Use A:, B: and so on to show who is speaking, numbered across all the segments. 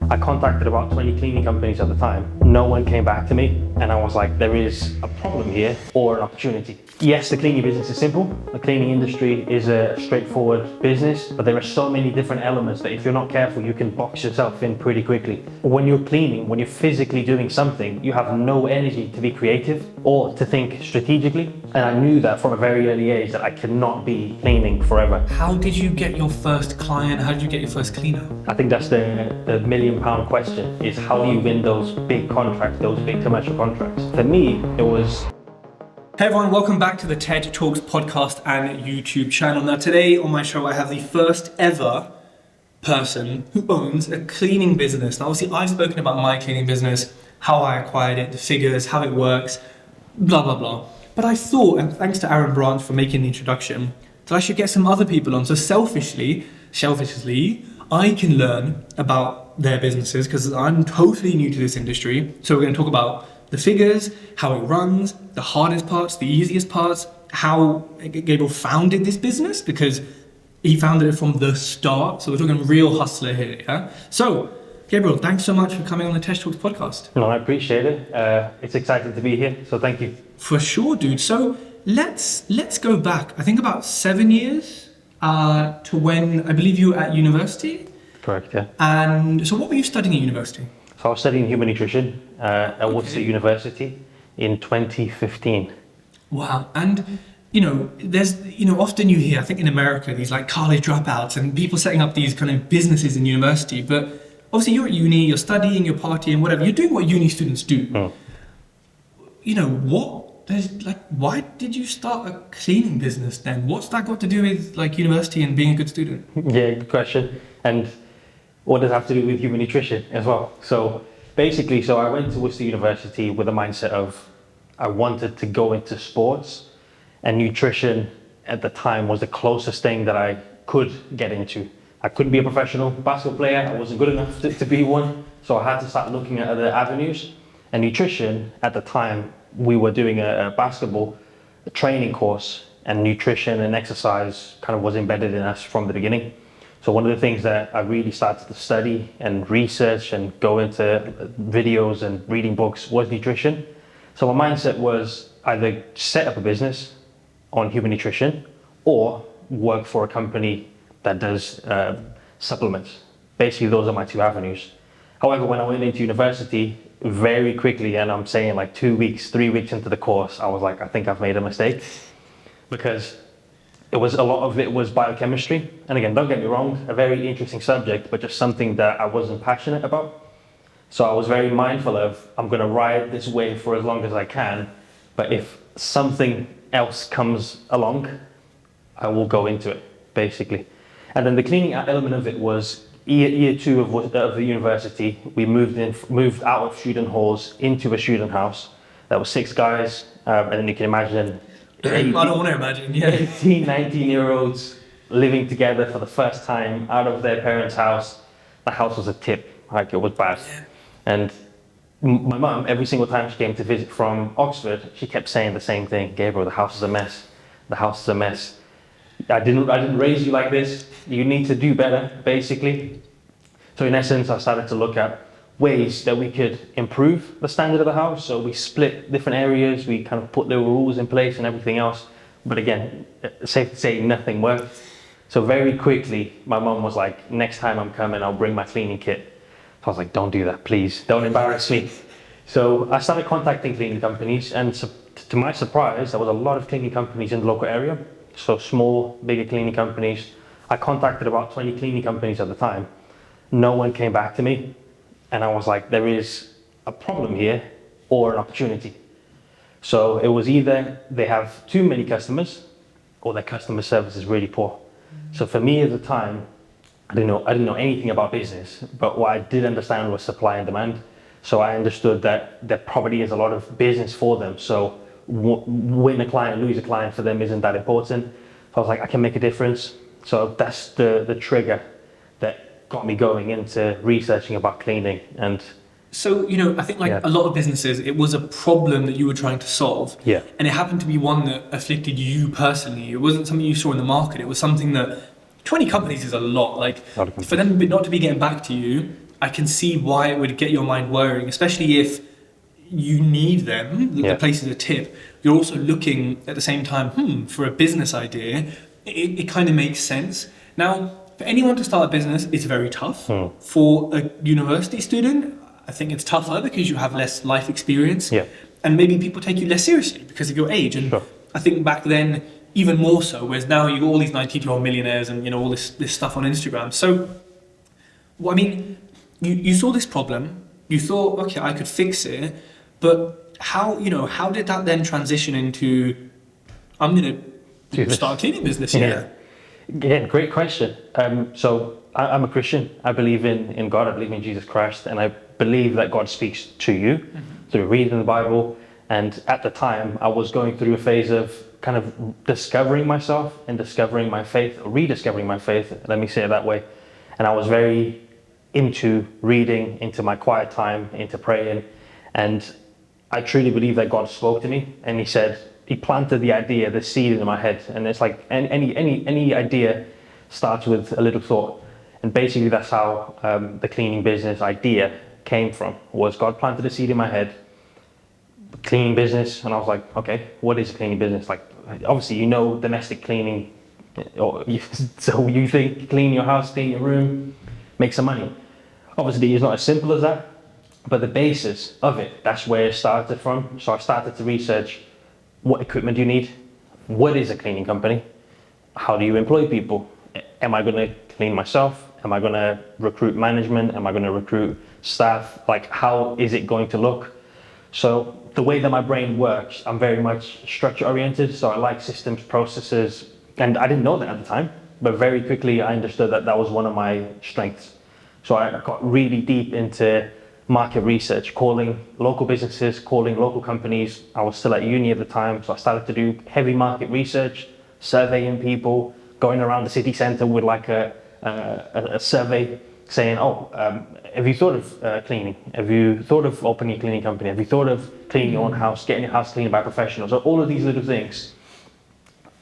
A: I contacted about 20 cleaning companies at the time. No one came back to me, and I was like, there is a problem here or an opportunity. Yes, the cleaning business is simple. The cleaning industry is a straightforward business, but there are so many different elements that if you're not careful, you can box yourself in pretty quickly. When you're cleaning, when you're physically doing something, you have no energy to be creative or to think strategically. And I knew that from a very early age that I cannot be cleaning forever.
B: How did you get your first client? How did you get your first cleaner?
A: I think that's the million-pound question, is how do you win those big contracts, those big commercial contracts? For me, it was...
B: Hey everyone, welcome back to the TED Talks podcast and YouTube channel. Now today on my show I have the first ever person who owns a cleaning business. Now obviously I've spoken about my cleaning business, how I acquired it, the figures, how it works, blah blah blah. But I thought, and thanks to Aaron Branch for making the introduction, that I should get some other people on. So selfishly, I can learn about their businesses because I'm totally new to this industry. So we're going to talk about the figures, how it runs, the hardest parts, the easiest parts, how Gabriel founded this business because he founded it from the start. So we're talking real hustler here, yeah? So, Gabriel, thanks so much for coming on the TED Talks podcast.
A: No, I appreciate it. It's exciting to be here, so thank you.
B: For sure, dude. So let's go back, I think about 7 years to when I believe you were at university.
A: Correct, yeah.
B: And so what were you studying at university?
A: So I was studying human nutrition at Worcestershire University in 2015.
B: Wow. And there's often you hear, I think in America, these like college dropouts and people setting up these kind of businesses in university. But obviously you're at uni, you're studying, you're partying, whatever. You're doing what uni students do. Why did you start a cleaning business then? What's that got to do with like university and being a good student?
A: Yeah, good question. And what does it have to do with human nutrition as well? So basically, I went to Worcester University with a mindset of I wanted to go into sports, and nutrition at the time was the closest thing that I could get into. I couldn't be a professional basketball player. I wasn't good enough to be one. So I had to start looking at other avenues. And nutrition at the time, we were doing a basketball training course, and nutrition and exercise kind of was embedded in us from the beginning. So one of the things that I really started to study and research and go into videos and reading books was nutrition. So my mindset was either set up a business on human nutrition or work for a company that does supplements. Basically, those are my two avenues. However, when I went into university, very quickly, and I'm saying like 2 weeks, 3 weeks into the course, I was like, I think I've made a mistake, because a lot of it was biochemistry. And again, don't get me wrong, a very interesting subject, but just something that I wasn't passionate about. So I was very mindful of, I'm going to ride this wave for as long as I can, but if something else comes along, I will go into it, basically. And then the cleaning element of it was year two of the university. We moved out of student halls into a student house. There were 6 guys, and then you can imagine
B: 18, I don't want to imagine, yeah.
A: 18, 19-year-olds living together for the first time out of their parents' house. The house was a tip, like it was bad. Yeah. And my mum, every single time she came to visit from Oxford, she kept saying the same thing: Gabriel, the house is a mess. The house is a mess. I didn't raise you like this. You need to do better, basically. So in essence, I started to look at ways that we could improve the standard of the house. So we split different areas, we kind of put the rules in place and everything else. But again, safe to say, nothing worked. So very quickly, my mum was like, next time I'm coming, I'll bring my cleaning kit. So I was like, don't do that, please. Don't embarrass me. So I started contacting cleaning companies, and to my surprise, there was a lot of cleaning companies in the local area. So small, bigger cleaning companies. I contacted about 20 cleaning companies at the time. No one came back to me. And I was like, there is a problem here or an opportunity. So it was either they have too many customers or their customer service is really poor. So for me at the time, I didn't know anything about business, but what I did understand was supply and demand. So I understood that there probably is a lot of business for them. So win a client, lose a client for them isn't that important. So I was like, I can make a difference. So that's the trigger that got me going into researching about cleaning. And
B: so, I think a lot of businesses, it was a problem that you were trying to solve.
A: Yeah.
B: And it happened to be one that afflicted you personally. It wasn't something you saw in the market. It was something that 20 companies is a lot. Like for them not to be getting back to you, I can see why it would get your mind worrying, especially if you need them, the place is a tip. You're also looking at the same time, for a business idea. It kind of makes sense. Now, for anyone to start a business, it's very tough. For a university student, I think it's tougher because you have less life experience.
A: Yeah.
B: And maybe people take you less seriously because of your age. And I think back then, even more so, whereas now you've got all these 19-year-old millionaires and, all this stuff on Instagram. So, well, I mean, you saw this problem, you thought, okay, I could fix it, but how did that then transition into, I'm going to start a cleaning business?
A: Again, great question. So I'm a Christian. I believe in God. I believe in Jesus Christ, and I believe that God speaks to you through reading the Bible. And at the time, I was going through a phase of kind of discovering myself and discovering my faith, or rediscovering my faith. Let me say it that way. And I was very into reading, into my quiet time, into praying, and I truly believe that God spoke to me, and He planted the idea, the seed in my head. And it's like any idea starts with a little thought. And basically that's how the cleaning business idea came from, was God planted a seed in my head, cleaning business. And I was like, okay, what is a cleaning business? Like, obviously, domestic cleaning, so you think clean your house, clean your room, make some money. Obviously, it's not as simple as that, but the basis of it, that's where it started from. So I started to research, what equipment do you need? What is a cleaning company? How do you employ people? Am I going to clean myself? Am I going to recruit management? Am I going to recruit staff? Like, how is it going to look? So the way that my brain works, I'm very much structure oriented. So I like systems, processes, and I didn't know that at the time, but very quickly I understood that that was one of my strengths. So I got really deep into market research, calling local businesses, calling local companies. I was still at uni at the time, so I started to do heavy market research, surveying people, going around the city centre with like a survey saying, have you thought of cleaning? Have you thought of opening a cleaning company? Have you thought of cleaning your own house, getting your house cleaned by professionals? So all of these little things,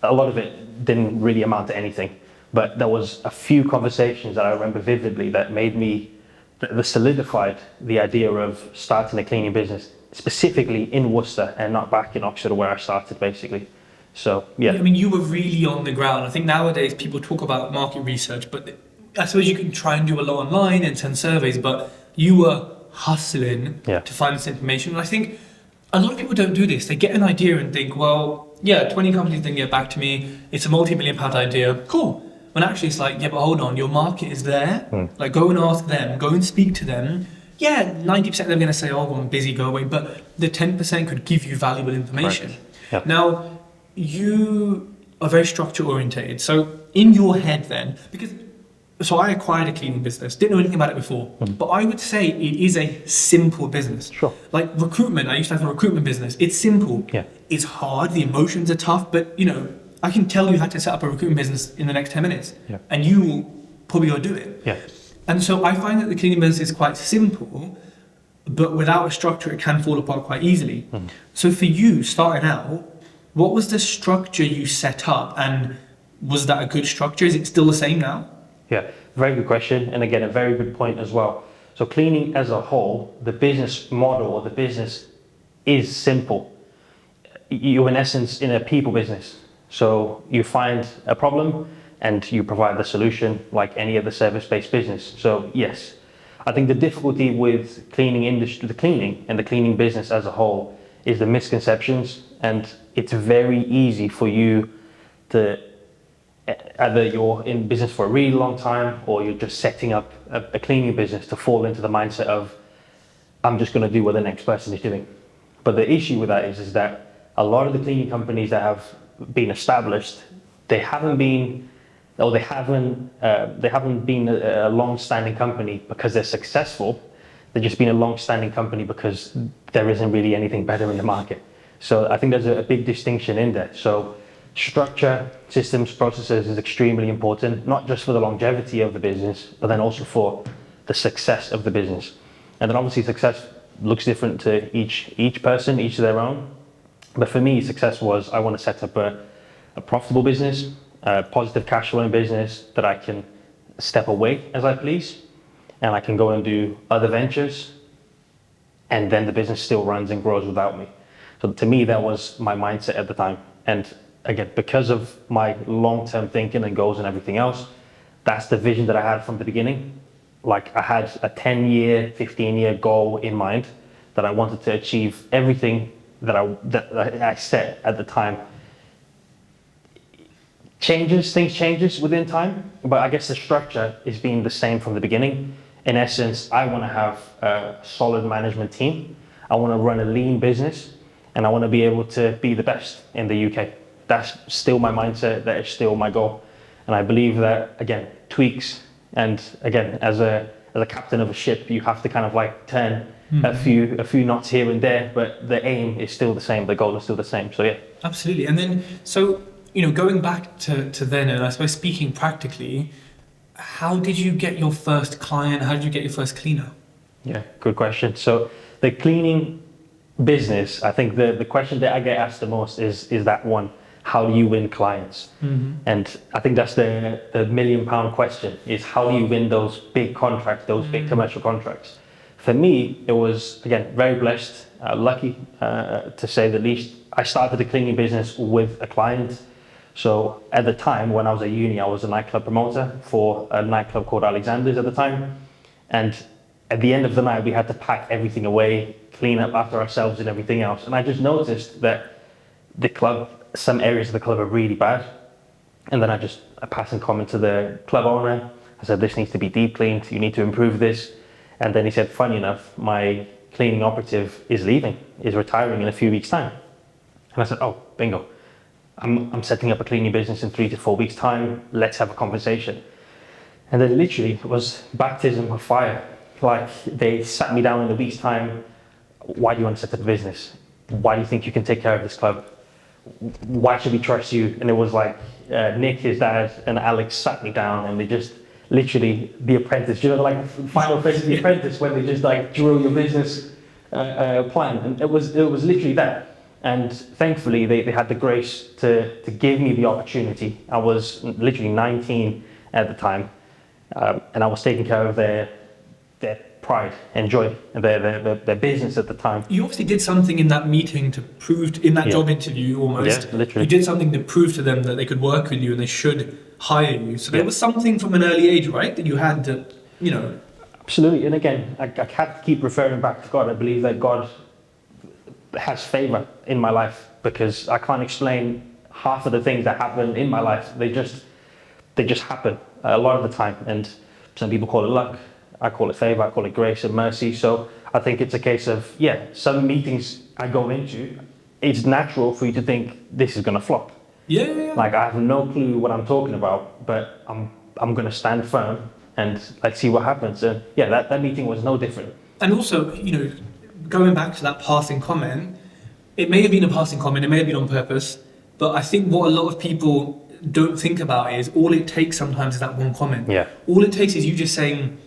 A: a lot of it didn't really amount to anything, but there was a few conversations that I remember vividly that made me, that solidified the idea of starting a cleaning business, specifically in Worcester and not back in Oxford where I started basically. So, yeah.
B: I mean, you were really on the ground. I think nowadays people talk about market research, but I suppose you can try and do a lot online and send surveys, but you were hustling to find this information. And I think a lot of people don't do this. They get an idea and think, 20 companies didn't get back to me. It's a multi-million-pound idea. Cool. When actually it's like, but hold on, your market is there. Like, go and ask them, go and speak to them. 90% of them are going to say, I'm busy, go away. But the 10% could give you valuable information.
A: Yep.
B: Now, you are very structure orientated. So in your head then, so I acquired a cleaning business, didn't know anything about it before, but I would say it is a simple business.
A: Sure.
B: Like recruitment, I used to have a recruitment business. It's simple.
A: Yeah.
B: It's hard, the emotions are tough, but I can tell you how to set up a recruitment business in the next 10 minutes, and you will probably go do it.
A: Yeah.
B: And so I find that the cleaning business is quite simple, but without a structure, it can fall apart quite easily. So for you, starting out, what was the structure you set up, and was that a good structure? Is it still the same now?
A: Yeah, very good question. And again, a very good point as well. So cleaning as a whole, the business model or the business is simple. You're in essence in a people business. So you find a problem and you provide the solution like any other service-based business. So yes, I think the difficulty with cleaning industry, the cleaning and the cleaning business as a whole is the misconceptions, and it's very easy for you to, either you're in business for a really long time or you're just setting up a cleaning business, to fall into the mindset of, I'm just going to do what the next person is doing. But the issue with that is that a lot of the cleaning companies that have been established, they haven't been a long-standing company because they're successful. They've just been a long-standing company because there isn't really anything better in the market. So I think there's a big distinction in there. So structure, systems, processes is extremely important, not just for the longevity of the business, but then also for the success of the business. And then obviously success looks different to each person, each of their own. But for me, success was, I want to set up a profitable business, a positive cash flowing business that I can step away as I please. and I can go and do other ventures, and then the business still runs and grows without me. So to me, that was my mindset at the time. And again, because of my long-term thinking and goals and everything else, that's the vision that I had from the beginning. Like I had a 10-year, 15-year goal in mind that I wanted to achieve everything that I set at the time. Things changes within time, but I guess the structure is being the same from the beginning. In essence, I want to have a solid management team. I want to run a lean business, and I want to be able to be the best in the UK. That's still my mindset. That is still my goal. And I believe that, again, tweaks, and again, as a captain of a ship, you have to kind of like turn a few knots here and there, but the aim is still the same. The goal is still the same. So yeah.
B: Absolutely. And then, so, going back to then, and I suppose speaking practically, how did you get your first client? How did you get your first cleaner?
A: Yeah, good question. So the cleaning business, I think the question that I get asked the most is that one: how do you win clients? And I think that's the £1 million question: is how do you win those big contracts, those big commercial contracts? For me, it was, again, very blessed, lucky to say the least. I started the cleaning business with a client. So at the time when I was at uni, I was a nightclub promoter for a nightclub called Alexander's at the time. And at the end of the night, we had to pack everything away, clean up after ourselves and everything else. And I just noticed that the club, some areas of the club are really bad. And then I passed in comment to the club owner. I said, this needs to be deep cleaned. You need to improve this. And then he said, funny enough, my cleaning operative is leaving, is retiring in a few weeks' time. And I said, oh, bingo. I'm setting up a cleaning business in 3 to 4 weeks' time. Let's have a conversation. And then literally it was baptism of fire. Like they sat me down in a week's time. Why do you want to set up a business? Why do you think you can take care of this club? Why should we trust you? And it was like Nick, his dad, and Alex sat me down, and they just literally, The Apprentice, like final phase of The Apprentice, when they just like drill your business plan. And it was literally that. And thankfully, they had the grace to give me the opportunity. I was literally 19 at the time, and I was taking care of their pride and joy and their business at the time.
B: You obviously did something in that meeting to prove, in that job interview almost,
A: literally.
B: You did something to prove to them that they could work with you and they should hire you. So there was something from an early age, right, that you had that,
A: Absolutely. And again, I can't keep referring back to God. I believe that God has favor in my life, because I can't explain half of the things that happen in my life. They just happen a lot of the time. And some people call it luck. I call it favor. I call it grace and mercy. So I think it's a case of, some meetings I go into, it's natural for you to think this is going to flop.
B: Yeah.
A: Like I have no clue what I'm talking about, but I'm going to stand firm and let's see what happens. And that meeting was no different.
B: And also, going back to that passing comment, it may have been a passing comment, it may have been on purpose, but I think what a lot of people don't think about is all it takes sometimes is that one comment.
A: Yeah.
B: All it takes is you just saying,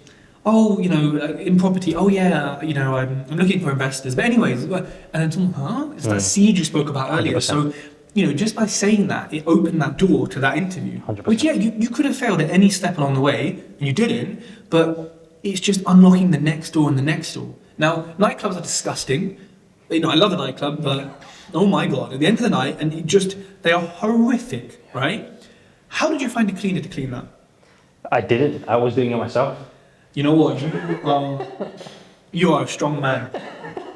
B: oh, in property, oh yeah, I'm looking for investors. But anyways, and then someone, it's that seed you spoke about earlier.
A: 100%.
B: So, just by saying that, it opened that door to that interview.
A: 100%.
B: Which, you could have failed at any step along the way, and you didn't, but it's just unlocking the next door and the next door. Now, nightclubs are disgusting. I love a nightclub, but oh my God, at the end of the night, and they are horrific, right? How did you find a cleaner to clean that?
A: I didn't. I was doing it myself.
B: You know what? You are a strong man.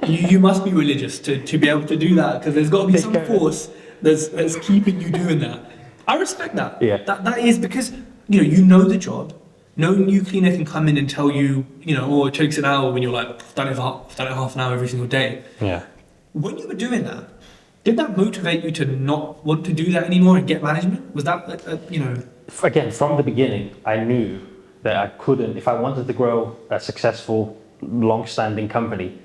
B: You must be religious to be able to do that, because there's got to be some force that's keeping you doing that. I respect that.
A: Yeah.
B: That is because, you know the job. No new cleaner can come in and tell you, it takes an hour when you're like, I've done it half an hour every single day.
A: Yeah.
B: When you were doing that, did that motivate you to not want to do that anymore and get management? Was that,
A: Again, from the beginning, I knew that I couldn't, if I wanted to grow a successful, long-standing company,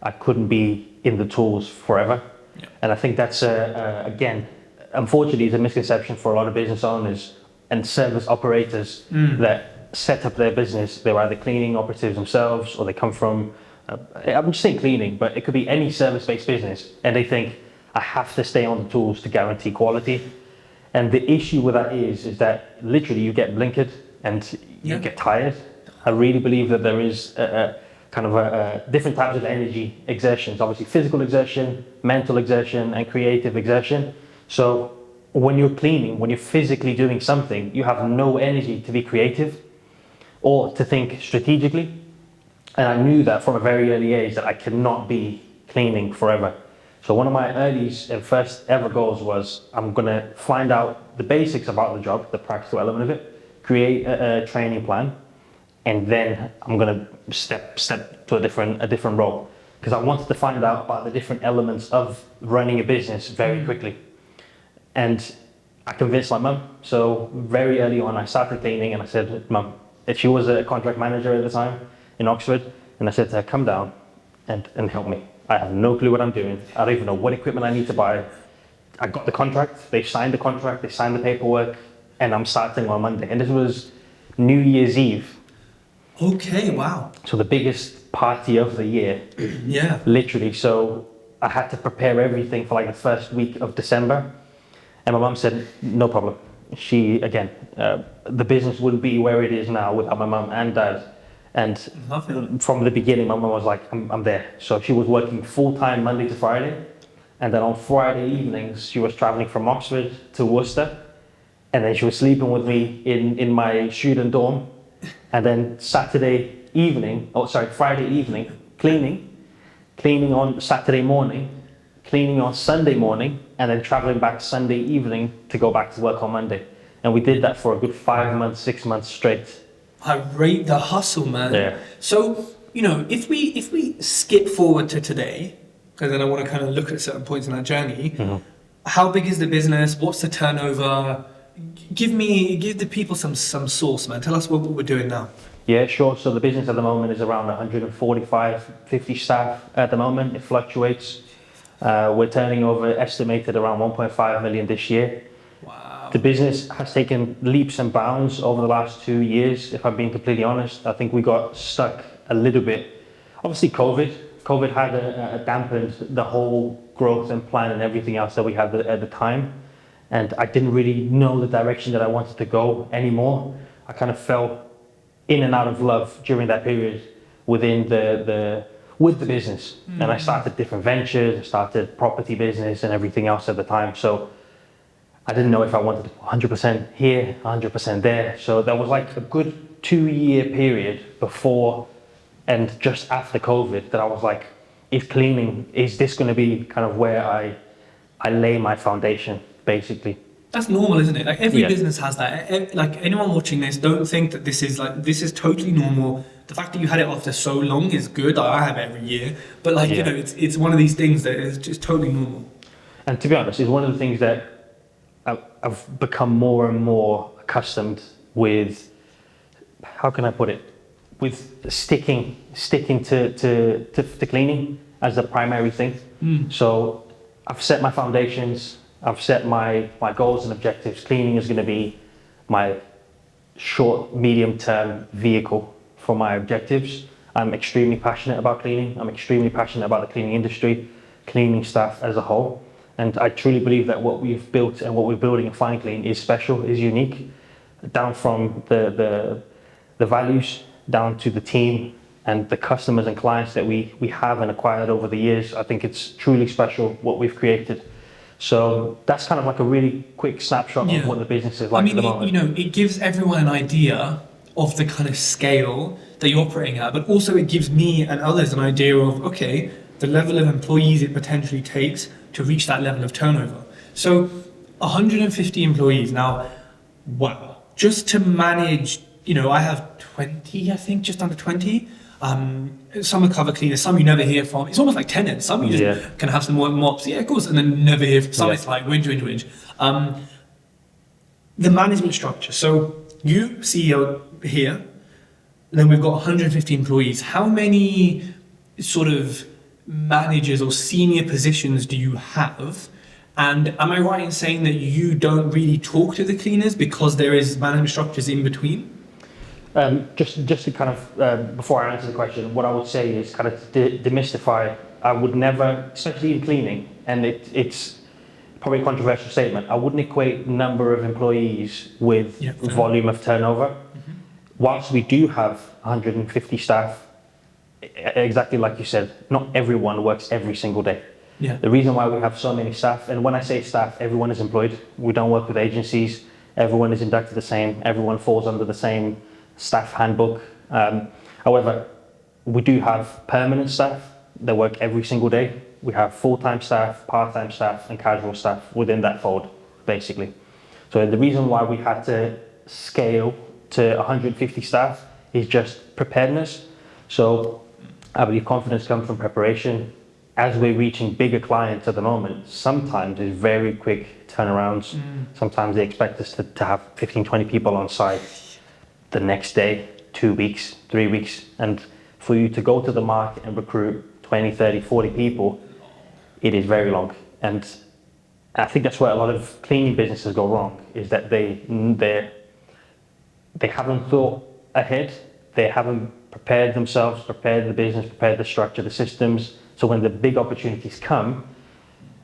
A: I couldn't be in the tools forever. Yeah. And I think that's, again, unfortunately, it's a misconception for a lot of business owners and service operators that set up their business. They're either cleaning operatives themselves, or they come from, I'm just saying cleaning, but it could be any service-based business, and they think, I have to stay on the tools to guarantee quality. And the issue with that is that literally you get blinkered and you get tired. I really believe that there is a kind of a different types of energy exertions, obviously physical exertion, mental exertion, and creative exertion. So when you're cleaning, when you're physically doing something, you have no energy to be creative or to think strategically. And I knew that from a very early age that I cannot be cleaning forever. So one of my earliest and first ever goals was I'm going to find out the basics about the job, the practical element of it, create a training plan, and then I'm going to step to a different role, because I wanted to find out about the different elements of running a business very quickly. And I convinced my mum. So very early on, I started cleaning, and I said, Mum, if she was a contract manager at the time in Oxford, and I said to her, come down and help me. I have no clue what I'm doing. I don't even know what equipment I need to buy. I got the contract, they signed the contract, they signed the paperwork, and I'm starting on Monday. And this was New Year's Eve.
B: Okay, wow.
A: So the biggest party of the year.
B: Yeah.
A: Literally. So I had to prepare everything for like the first week of December. And my mum said, no problem. She, again, the business wouldn't be where it is now without my mum and dad. And from the beginning, my mum was like, I'm there. So she was working full-time Monday to Friday. And then on Friday evenings, she was traveling from Oxford to Worcester. And then she was sleeping with me in my student dorm. And then Friday evening, cleaning on Saturday morning, cleaning on Sunday morning, and then traveling back Sunday evening to go back to work on Monday. And we did that for a good 5 months, 6 months straight.
B: I rate the hustle, man.
A: Yeah.
B: So, if we skip forward to today, because then I want to kind of look at certain points in that journey, how big is the business? What's the turnover? Give the people some source, man. Tell us what we're doing now.
A: Yeah, sure. So the business at the moment is around 145, 50 staff at the moment. It fluctuates. We're turning over estimated around 1.5 million this year.
B: Wow.
A: The business has taken leaps and bounds over the last 2 years, if I'm being completely honest. I think we got stuck a little bit. Obviously, COVID had dampened the whole growth and plan and everything else that we had at the time. And I didn't really know the direction that I wanted to go anymore. I kind of fell in and out of love during that period with the business. And I started different ventures, I started property business and everything else at the time. So I didn't know if I wanted 100% here, 100% there. So there was like a good 2-year period before and just after COVID that I was like, is this going to be kind of where I lay my foundation, basically?
B: That's normal, isn't it? Like every business has that. Like anyone watching this, don't think that this is totally normal. The fact that you had it after so long is good. I have it every year, but it's one of these things that is just totally normal.
A: And to be honest, it's one of the things that I've become more and more accustomed with. How can I put it? With sticking to cleaning as the primary thing. So I've set my foundations. I've set my goals and objectives. Cleaning is going to be my short, medium-term vehicle for my objectives. I'm extremely passionate about cleaning. I'm extremely passionate about the cleaning industry, cleaning staff as a whole. And I truly believe that what we've built and what we're building in FineClean is special, is unique, down from the values, down to the team and the customers and clients that we have and acquired over the years. I think it's truly special what we've created. So that's kind of like a really quick snapshot of what the business is like at the moment.
B: It gives everyone an idea of the kind of scale that you're operating at, but also it gives me and others an idea of, okay, the level of employees it potentially takes to reach that level of turnover. So 150 employees. Now, wow. Just to manage, I have 20, I think, just under 20. Some are cover cleaners, some you never hear from. It's almost like tenants. Some you just can have some more mops, of course, and then never hear from. Some it's like whinge. The management structure. So you, CEO here, and then we've got 150 employees. How many sort of managers or senior positions do you have? And am I right in saying that you don't really talk to the cleaners because there is management structures in between?
A: Just to kind of, before I answer the question, what I would say is kind of demystify. I would never, especially in cleaning, and it's probably a controversial statement, I wouldn't equate number of employees with volume of turnover. Whilst we do have 150 staff, exactly like you said, not everyone works every single day.
B: Yeah.
A: The reason why we have so many staff, and when I say staff, everyone is employed. We don't work with agencies. Everyone is inducted the same. Everyone falls under the same staff handbook. However, we do have permanent staff that work every single day. We have full-time staff, part-time staff, and casual staff within that fold, basically. So the reason why we had to scale to 150 staff is just preparedness. So I believe confidence comes from preparation. As we're reaching bigger clients at the moment, sometimes it's very quick turnarounds. Sometimes they expect us to have 15, 20 people on site the next day, 2 weeks, 3 weeks. And for you to go to the market and recruit 20, 30, 40 people, it is very long. And I think that's where a lot of cleaning businesses go wrong, is that they haven't thought ahead. They haven't prepared themselves, prepared the business, prepared the structure, the systems. So when the big opportunities come,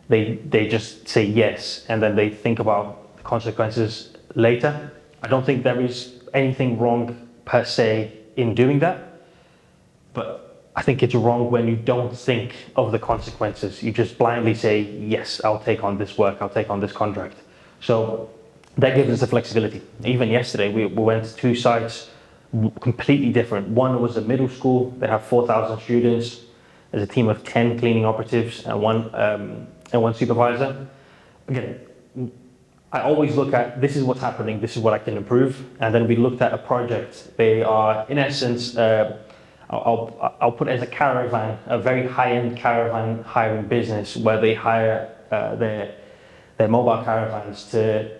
A: they just say yes, and then they think about the consequences later. I don't think there is anything wrong per se in doing that, but I think it's wrong when you don't think of the consequences. You just blindly say, yes, I'll take on this work, I'll take on this contract. So that gives us the flexibility. Even yesterday, we went to 2 sites, completely different. One was a middle school, they have 4,000 students. There's a team of 10 cleaning operatives and one supervisor. Again, I always look at, this is what's happening, this is what I can improve. And then we looked at a project. They are, in essence, I'll put it as a caravan, a very high-end caravan hiring business where they hire their mobile caravans to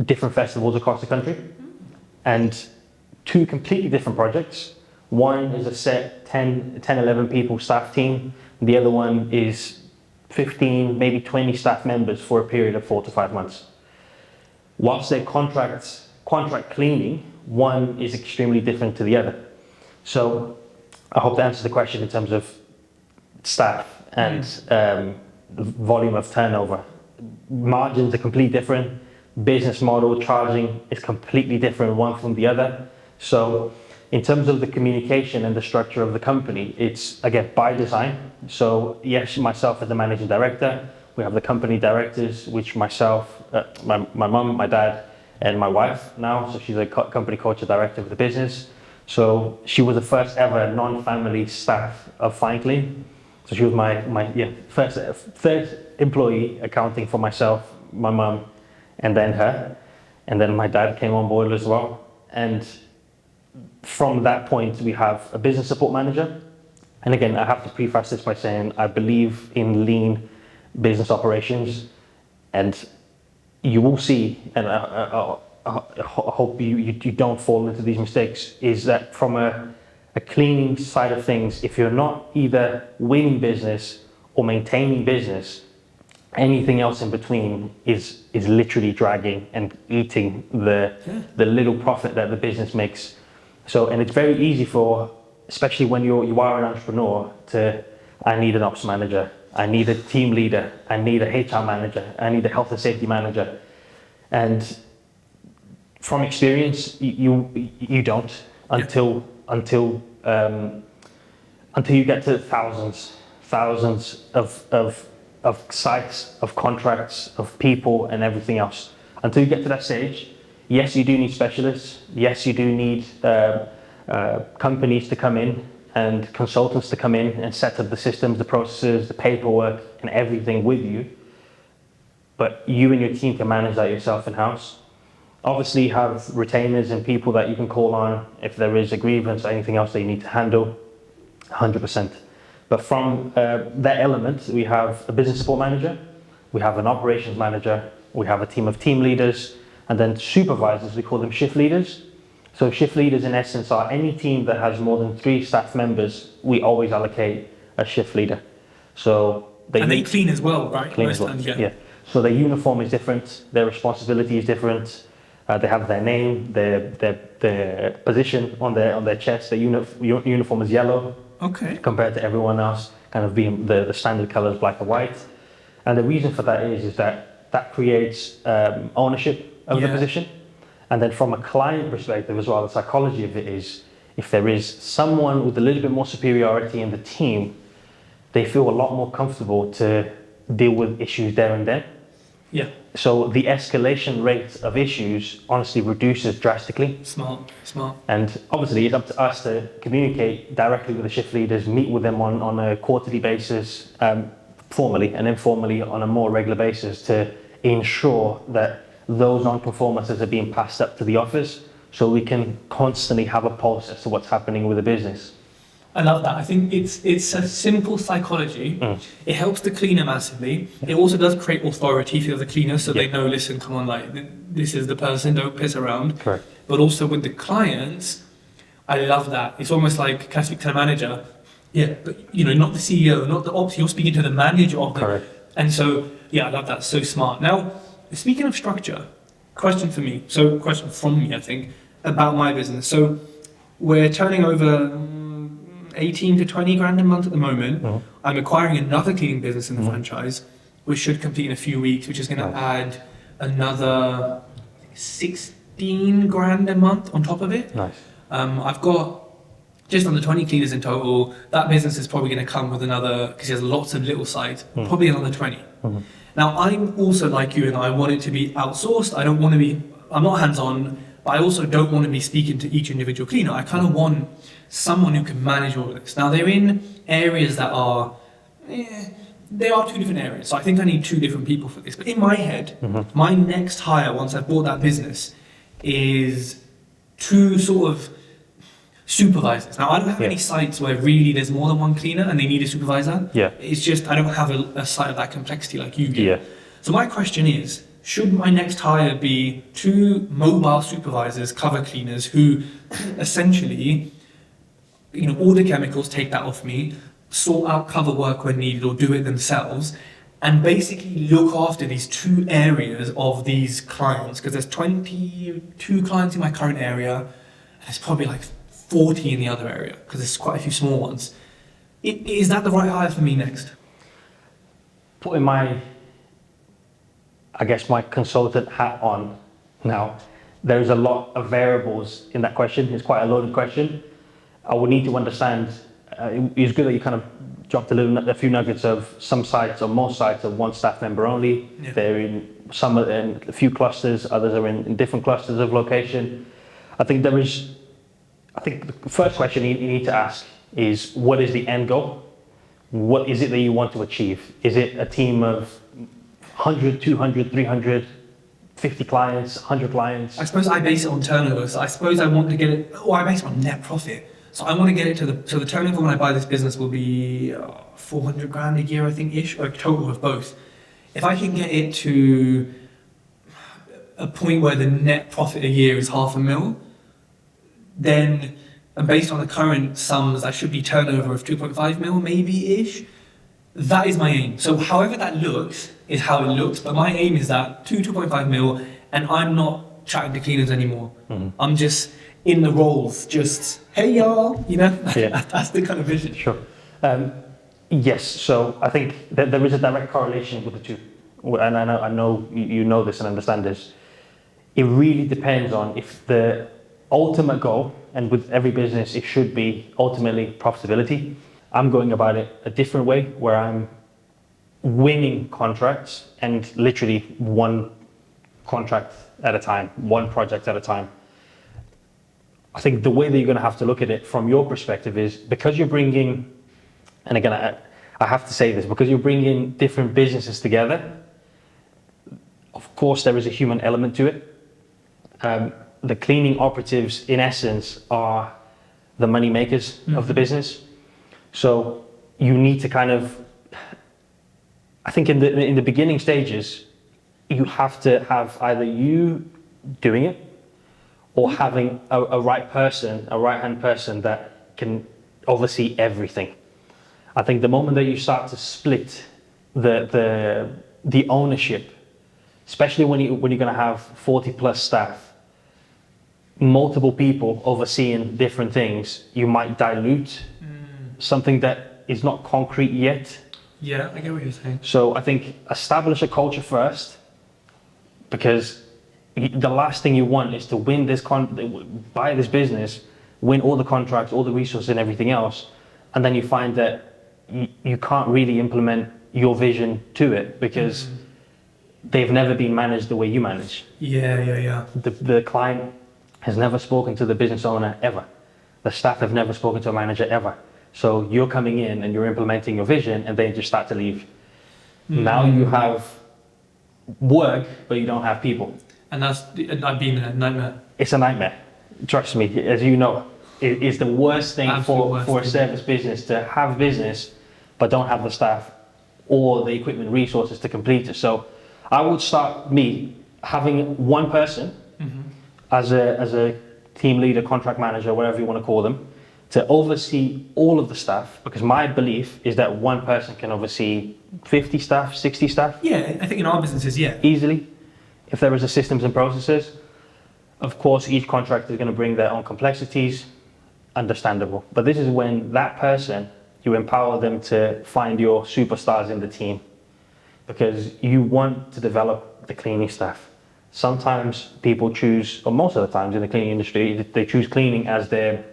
A: different festivals across the country. And 2 completely different projects. One is a set 10, 11 people staff team. The other one is 15, maybe 20 staff members for a period of 4 to 5 months. Whilst their contract cleaning, one is extremely different to the other. So I hope to answer the question in terms of staff and the volume of turnover. Margins are completely different. Business model, charging is completely different one from the other. So in terms of the communication and the structure of the company, it's, again, by design. So yes, myself as the managing director, we have the company directors, which myself, my mum, my dad, and my wife now. So she's a company culture director of the business. So she was the first ever non-family staff of FineClean. So she was my third employee, accounting for myself, my mum, and then her. And then my dad came on board as well. And from that point, we have a business support manager. And again, I have to preface this by saying I believe in lean business operations. And you will see, and I hope you don't fall into these mistakes, is that from a cleaning side of things, if you're not either winning business or maintaining business, anything else in between is literally dragging and eating the little profit that the business makes. So, and it's very easy for, especially when you are an entrepreneur, I need an ops manager, I need a team leader, I need a HR manager, I need a health and safety manager. And from experience, you don't until you get to thousands of sites, of contracts, of people, and everything else. Until you get to that stage, yes, you do need specialists. Yes, you do need companies to come in and consultants to come in and set up the systems, the processes, the paperwork, and everything with you. But you and your team can manage that yourself in-house. Obviously, you have retainers and people that you can call on if there is a grievance or anything else that you need to handle, 100%. But from that element, we have a business support manager, we have an operations manager, we have a team of team leaders, and then supervisors, we call them shift leaders. So shift leaders in essence are any team that has more than 3 staff members, we always allocate a shift leader. So
B: they clean as well, right?
A: Clean as well, yeah. So their uniform is different, their responsibility is different. They have their name, their position on their chest. Their uniform is yellow,
B: okay,
A: compared to everyone else, kind of being the standard colors black and white. And the reason for that is that creates ownership of the position. And then from a client perspective as well, the psychology of it is if there is someone with a little bit more superiority in the team, they feel a lot more comfortable to deal with issues there and then.
B: Yeah.
A: So the escalation rate of issues honestly reduces drastically.
B: Smart.
A: And obviously it's up to us to communicate directly with the shift leaders, meet with them on a quarterly basis, formally and informally on a more regular basis to ensure that those non-performances are being passed up to the office so we can constantly have a pulse as to what's happening with the business.
B: I love that. I think it's a simple psychology. It helps the cleaner massively. It also does create authority for the cleaner, so they know, listen, come on, like, this is the person, don't piss around.
A: Correct.
B: But also with the clients, I love that. It's almost like, can I speak to the manager? Yeah, but not the CEO, not the ops, you're speaking to the manager of them.
A: Correct.
B: And so, yeah, I love that. So smart. Now, speaking of structure, question from me, I think, about my business. So we're turning over 18 to 20 grand a month at the moment. I'm acquiring another cleaning business in the franchise, which should complete in a few weeks, which is going to add another 16 grand a month on top of it.
A: Nice.
B: I've got just under 20 cleaners in total. That business is probably going to come with another, because there's lots of little sites, probably another 20. Now, I'm also like you, and I want it to be outsourced. I'm not hands-on, but I also don't want to be speaking to each individual cleaner. I kind of want someone who can manage all of this. Now, they're in areas that are, there are two different areas. So I think I need two different people for this. But in my head, my next hire, once I've bought that business, is two sort of supervisors. Now, I don't have any sites where really there's more than one cleaner and they need a supervisor.
A: Yeah.
B: It's just, I don't have a site of that complexity like you do.
A: Yeah.
B: So my question is, should my next hire be two mobile supervisors, cover cleaners, who essentially, order chemicals, take that off me, sort out cover work when needed or do it themselves, and basically look after these two areas of these clients? Because there's 22 clients in my current area, and there's probably like 40 in the other area, because there's quite a few small ones. Is that the right hire for me next?
A: Putting my consultant hat on now, there's a lot of variables in that question. It's quite a loaded question. I would need to understand, it's good that you kind of dropped a few nuggets of some sites or most sites of one staff member only.
B: Yeah.
A: They're in some are in a few clusters, others are in different clusters of location. I think the first question you need to ask is, what is the end goal? What is it that you want to achieve? Is it a team of 100, 200, 300, 50 clients, 100 clients?
B: I suppose I base it on turnover. So I suppose I want to get it, I base it on net profit. So I want to get it so the turnover when I buy this business will be 400 grand a year, I think, ish, or total of both. If I can get it to a point where the net profit a year is 500,000, then, and based on the current sums, that should be turnover of 2.5 mil, maybe ish. That is my aim. So however that looks is how it looks, but my aim is that 2.5 mil, and I'm not chatting to cleaners anymore. I'm just in the roles, just, hey y'all, that's the kind of vision.
A: Sure. Yes, so I think that there is a direct correlation with the two. And I know you know this and understand this. It really depends on if the ultimate goal, and with every business, it should be ultimately profitability. I'm going about it a different way, where I'm winning contracts and literally one contract at a time, one project at a time. I think the way that you're going to have to look at it from your perspective is, because you're bringing, and again, I have to say this, because you're bringing different businesses together, of course there is a human element to it. The cleaning operatives, in essence, are the money makers of the business. So you need to kind of, I think in the beginning stages, you have to have either you doing it or having a right-hand person that can oversee everything. I think the moment that you start to split the ownership, especially when you're going to have 40 plus staff, multiple people overseeing different things, you might dilute something that is not concrete yet.
B: Yeah, I get what you're saying.
A: So I think establish a culture first, because the last thing you want is to win this buy this business, win all the contracts, all the resources and everything else, and then you find that you can't really implement your vision to it because they've never been managed the way you manage.
B: Yeah.
A: The client has never spoken to the business owner ever. The staff have never spoken to a manager ever. So you're coming in and you're implementing your vision and they just start to leave. Now you have work, but you don't have people.
B: And I've been a nightmare.
A: It's a nightmare. Trust me, as you know, it is the worst thing for a service business to have business, but don't have the staff or the equipment resources to complete it. So I would start having one person as a team leader, contract manager, whatever you want to call them, to oversee all of the staff, because my belief is that one person can oversee 50 staff, 60 staff.
B: Yeah, I think in our businesses, yeah.
A: Easily, if there is a systems and processes. Of course, each contractor is going to bring their own complexities, understandable. But this is when that person, you empower them to find your superstars in the team, because you want to develop the cleaning staff. Sometimes people choose, or most of the times in the cleaning industry, they choose cleaning as their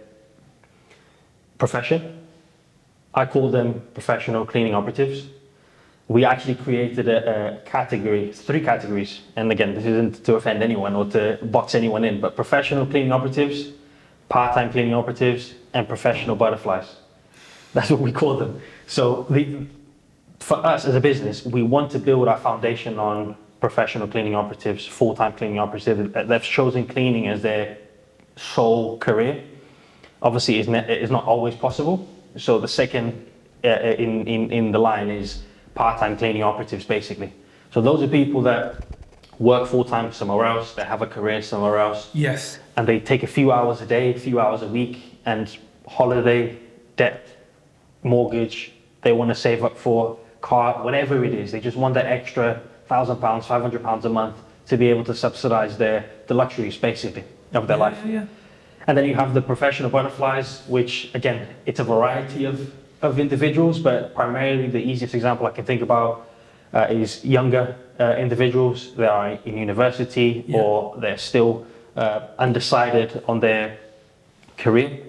A: profession. I call them professional cleaning operatives. We actually created a category, 3 categories. And again, this isn't to offend anyone or to box anyone in, but professional cleaning operatives, part-time cleaning operatives, and professional butterflies. That's what we call them. So for us as a business, we want to build our foundation on professional cleaning operatives, full-time cleaning operatives. They've chosen cleaning as their sole career. Obviously, it's not always possible. So the second in the line is part-time cleaning operatives, basically. So those are people that work full-time somewhere else, they have a career somewhere else.
B: Yes.
A: And they take a few hours a day, a few hours a week, and holiday, debt, mortgage, they want to save up for car, whatever it is. They just want that extra £1,000, £500 a month to be able to subsidize the luxuries, basically, of their life.
B: Yeah.
A: And then you have the professional butterflies, which, again, it's a variety of individuals, but primarily the easiest example I can think about is younger individuals. They are in university or they're still undecided on their career.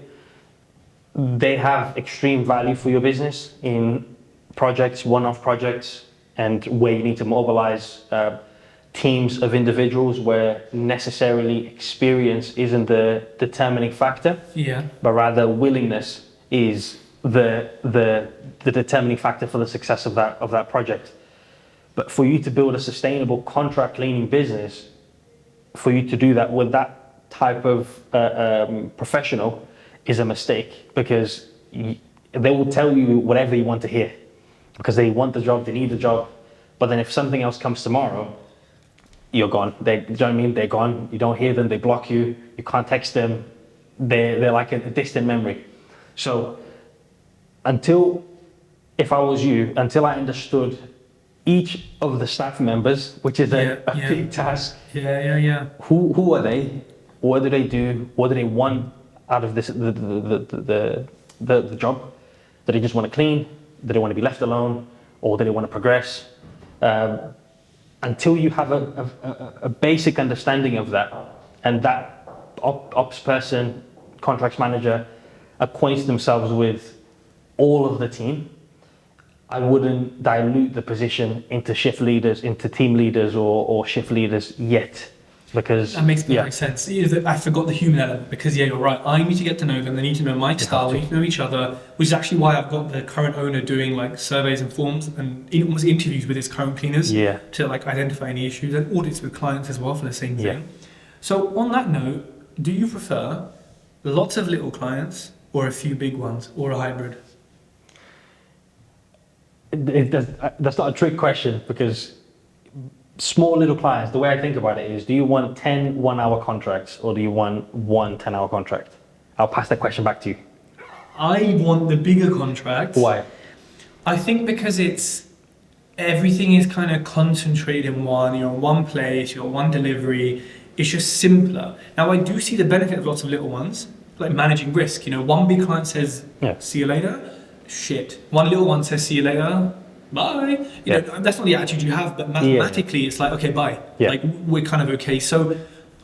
A: They have extreme value for your business in projects, one-off projects, and where you need to mobilize teams of individuals where necessarily experience isn't the determining factor, but rather willingness is the determining factor for the success of that project. But for you to build a sustainable contract cleaning business, for you to do that with that type of professional is a mistake, because they will tell you whatever you want to hear, because they want the job, they need the job. But then if something else comes tomorrow, you're gone. Do you know what I mean? They're gone. You don't hear them. They block you. You can't text them. They're like a distant memory. So if I was you, until I understood each of the staff members, which is a big task. Who are they? What do they do? What do they want out of this the job? Do they just want to clean? Do they want to be left alone? Or do they want to progress? Until you have a basic understanding of that, and that ops person, contracts manager, acquaints themselves with all of the team, I wouldn't dilute the position into shift leaders, into team leaders or shift leaders yet, because
B: that makes perfect sense. I forgot the human element, because you're right. I need to get to know them. They need to know my style. We need to know each other, which is actually why I've got the current owner doing like surveys and forms and almost interviews with his current cleaners to like identify any issues, and audits with clients as well for the same thing. So on that note, do you prefer lots of little clients or a few big ones, or a hybrid?
A: That's not a trick question, because small little clients, the way I think about it is, do you want 10 one-hour contracts or do you want one 10-hour contract? I'll pass that question back to you.
B: I want the bigger contracts.
A: Why?
B: I think because everything is kind of concentrated in one, you're in one place, you're one delivery, it's just simpler. Now I do see the benefit of lots of little ones, like managing risk. One big client says, see you later, shit. One little one says, see you later, bye. That's not the attitude you have, but mathematically it's like, okay, bye. Like we're kind of okay. So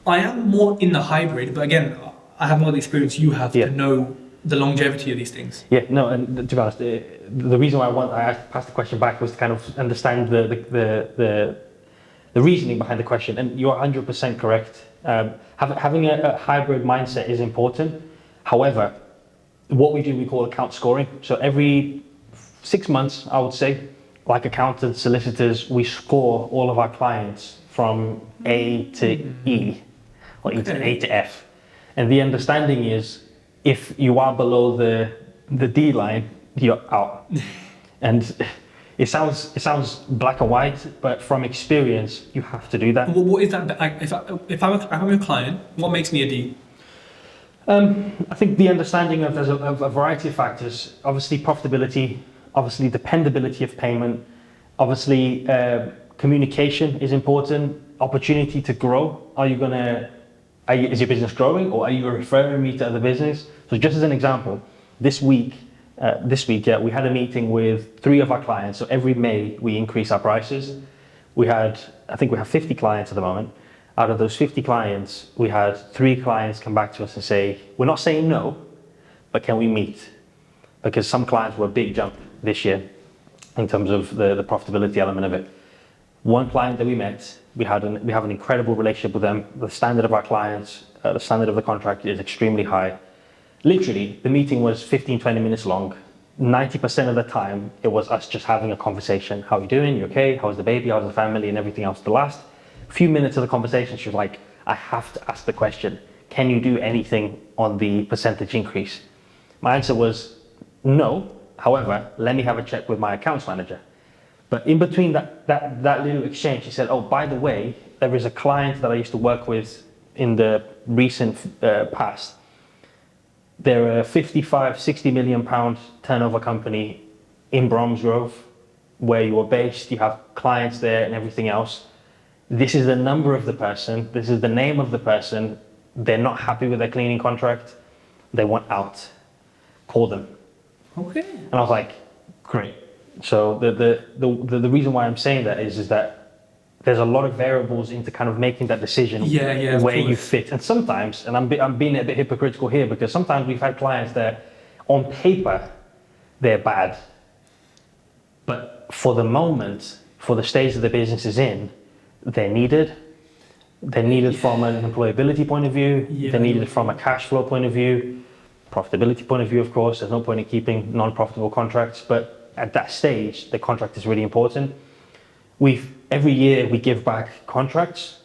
B: I am more in the hybrid, but again, I have more of the experience you have
A: Yeah.
B: to know the longevity of these things.
A: Yeah, no, and to be honest, the reason why I passed the question back was to kind of understand the reasoning behind the question, and you're 100% correct. Having a hybrid mindset is important. However, what we do, we call account scoring. So every 6 months, I would say, like accountants, solicitors, we score all of our clients from A to E, or E to A to F. And the understanding is, if you are below the D line, you're out. And it sounds black and white, but from experience, you have to do that.
B: What is that? Like, if I'm a client, what makes me a D?
A: I think the understanding of there's a variety of factors. Obviously, profitability, obviously dependability of payment, obviously communication is important. Opportunity to grow. Is your business growing, or are you referring me to other business? So just as an example, this week, we had a meeting with 3 of our clients. So every May we increase our prices. I think we have 50 clients at the moment. Out of those 50 clients, we had 3 clients come back to us and say, we're not saying no, but can we meet? Because some clients were a big jump this year in terms of the profitability element of it. One client that we met, we have an incredible relationship with them. The standard of our clients, the standard of the contract is extremely high. Literally, the meeting was 15, 20 minutes long. 90% of the time, it was us just having a conversation. How are you doing? You okay? How's the baby? How's the family? And everything else. The last few minutes of the conversation, she was like, I have to ask the question, can you do anything on the percentage increase? My answer was no. However, let me have a check with my accounts manager. But in between that little exchange, she said, oh, by the way, there is a client that I used to work with in the recent past. They're a 55, 60 million pound turnover company in Bromsgrove, where you are based. You have clients there and everything else. This is the number of the person. This is the name of the person. They're not happy with their cleaning contract. They want out. Call them.
B: Okay.
A: And I was like, great. So the reason why I'm saying that is that there's a lot of variables into kind of making that decision where you fit. And sometimes, and I'm being a bit hypocritical here, because sometimes we've had clients that on paper, they're bad. But for the moment, for the stage that the business is in, they're needed. They're needed from an employability point of view. They're needed from a cash flow point of view, profitability point of view, of course. There's no point in keeping non-profitable contracts. But at that stage, the contract is really important. Every year we give back contracts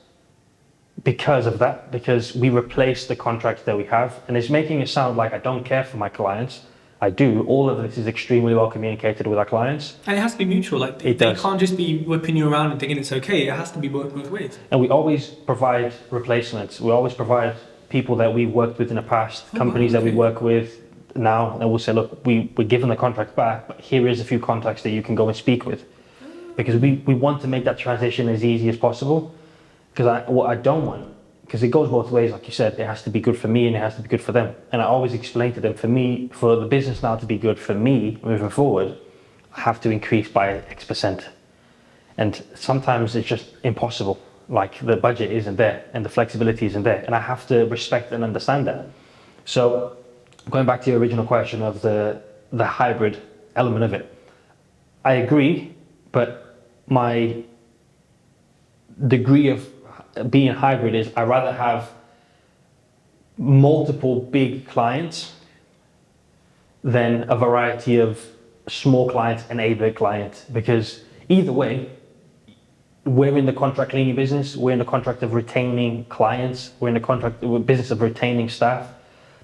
A: because of that, because we replace the contracts that we have. And it's making it sound like I don't care for my clients. I do. All of this is extremely well communicated with our clients.
B: And it has to be mutual. Like they can't just be whipping you around and thinking it's okay. It has to be both ways.
A: And we always provide replacements. We always provide people that we've worked with in the past, companies that we work with now, and we'll say, look, we're giving the contract back, but here is a few contacts that you can go and speak with. Because we want to make that transition as easy as possible. Because what I don't want, because it goes both ways, like you said, it has to be good for me and it has to be good for them. And I always explain to them, for the business now to be good for me moving forward, I have to increase by X%. And sometimes it's just impossible. Like the budget isn't there and the flexibility isn't there. And I have to respect and understand that. So going back to your original question of the hybrid element of it, I agree, but my degree of being hybrid is I rather have multiple big clients than a variety of small clients and a big client, because either way, we're in the contract cleaning business, we're in the contract of retaining clients, we're in the business of retaining staff.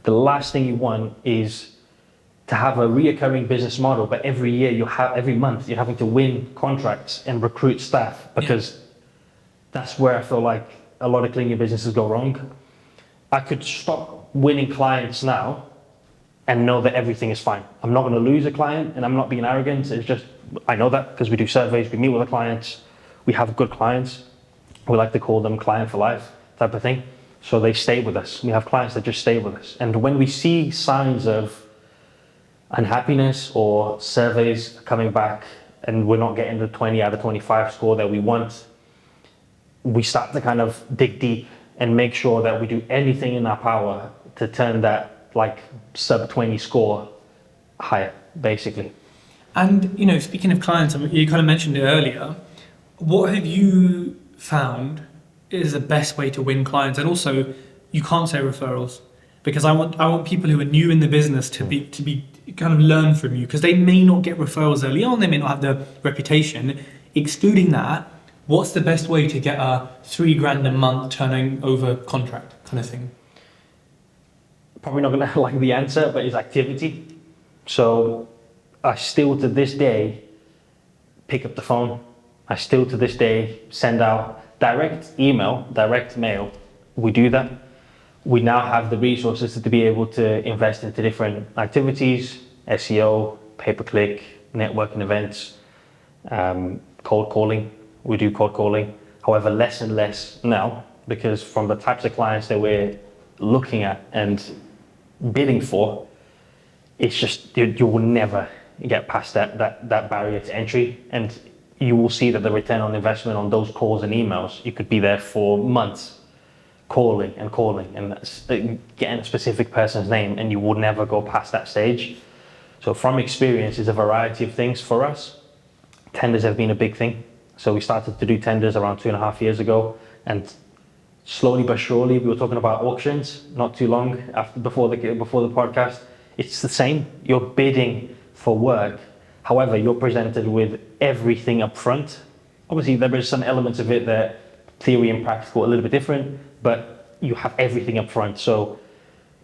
A: The last thing you want is to have a reoccurring business model, but every month you're having to win contracts and recruit staff, because that's where I feel like a lot of cleaning businesses go wrong. I could stop winning clients now and know that everything is fine. I'm not going to lose a client, and I'm not being arrogant. It's just, I know that because we do surveys, we meet with the clients, we have good clients. We like to call them client for life type of thing. So they stay with us. We have clients that just stay with us. And when we see signs of unhappiness or surveys coming back and we're not getting the 20 out of 25 score that we want, we start to kind of dig deep and make sure that we do anything in our power to turn that like sub 20 score higher, basically.
B: And, you know, speaking of clients, I mean, you kind of mentioned it earlier. What have you found is the best way to win clients? And also, you can't say referrals, because I want people who are new in the business to be kind of learn from you, because they may not get referrals early on, they may not have the reputation. Excluding that, what's the best way to get a $3,000 a month turning over contract kind of thing?
A: Probably not gonna like the answer, but it's activity. So I still to this day pick up the phone. I still to this day send out direct email, direct mail. We do that. We now have the resources to be able to invest into different activities, SEO, pay-per-click, networking events, cold calling. We do cold calling. However, less and less now, because from the types of clients that we're looking at and bidding for, it's just you will never get past that barrier to entry, and you will see that the return on investment on those calls and emails, you could be there for months calling and that's getting a specific person's name, and you will never go past that stage. So from experience, it's a variety of things for us. Tenders have been a big thing. So we started to do tenders around 2.5 years ago, and slowly but surely, we were talking about auctions not too long before the podcast. It's the same. You're bidding for work. However, you're presented with everything up front. Obviously, there is some elements of it that theory and practical are a little bit different, but you have everything up front. So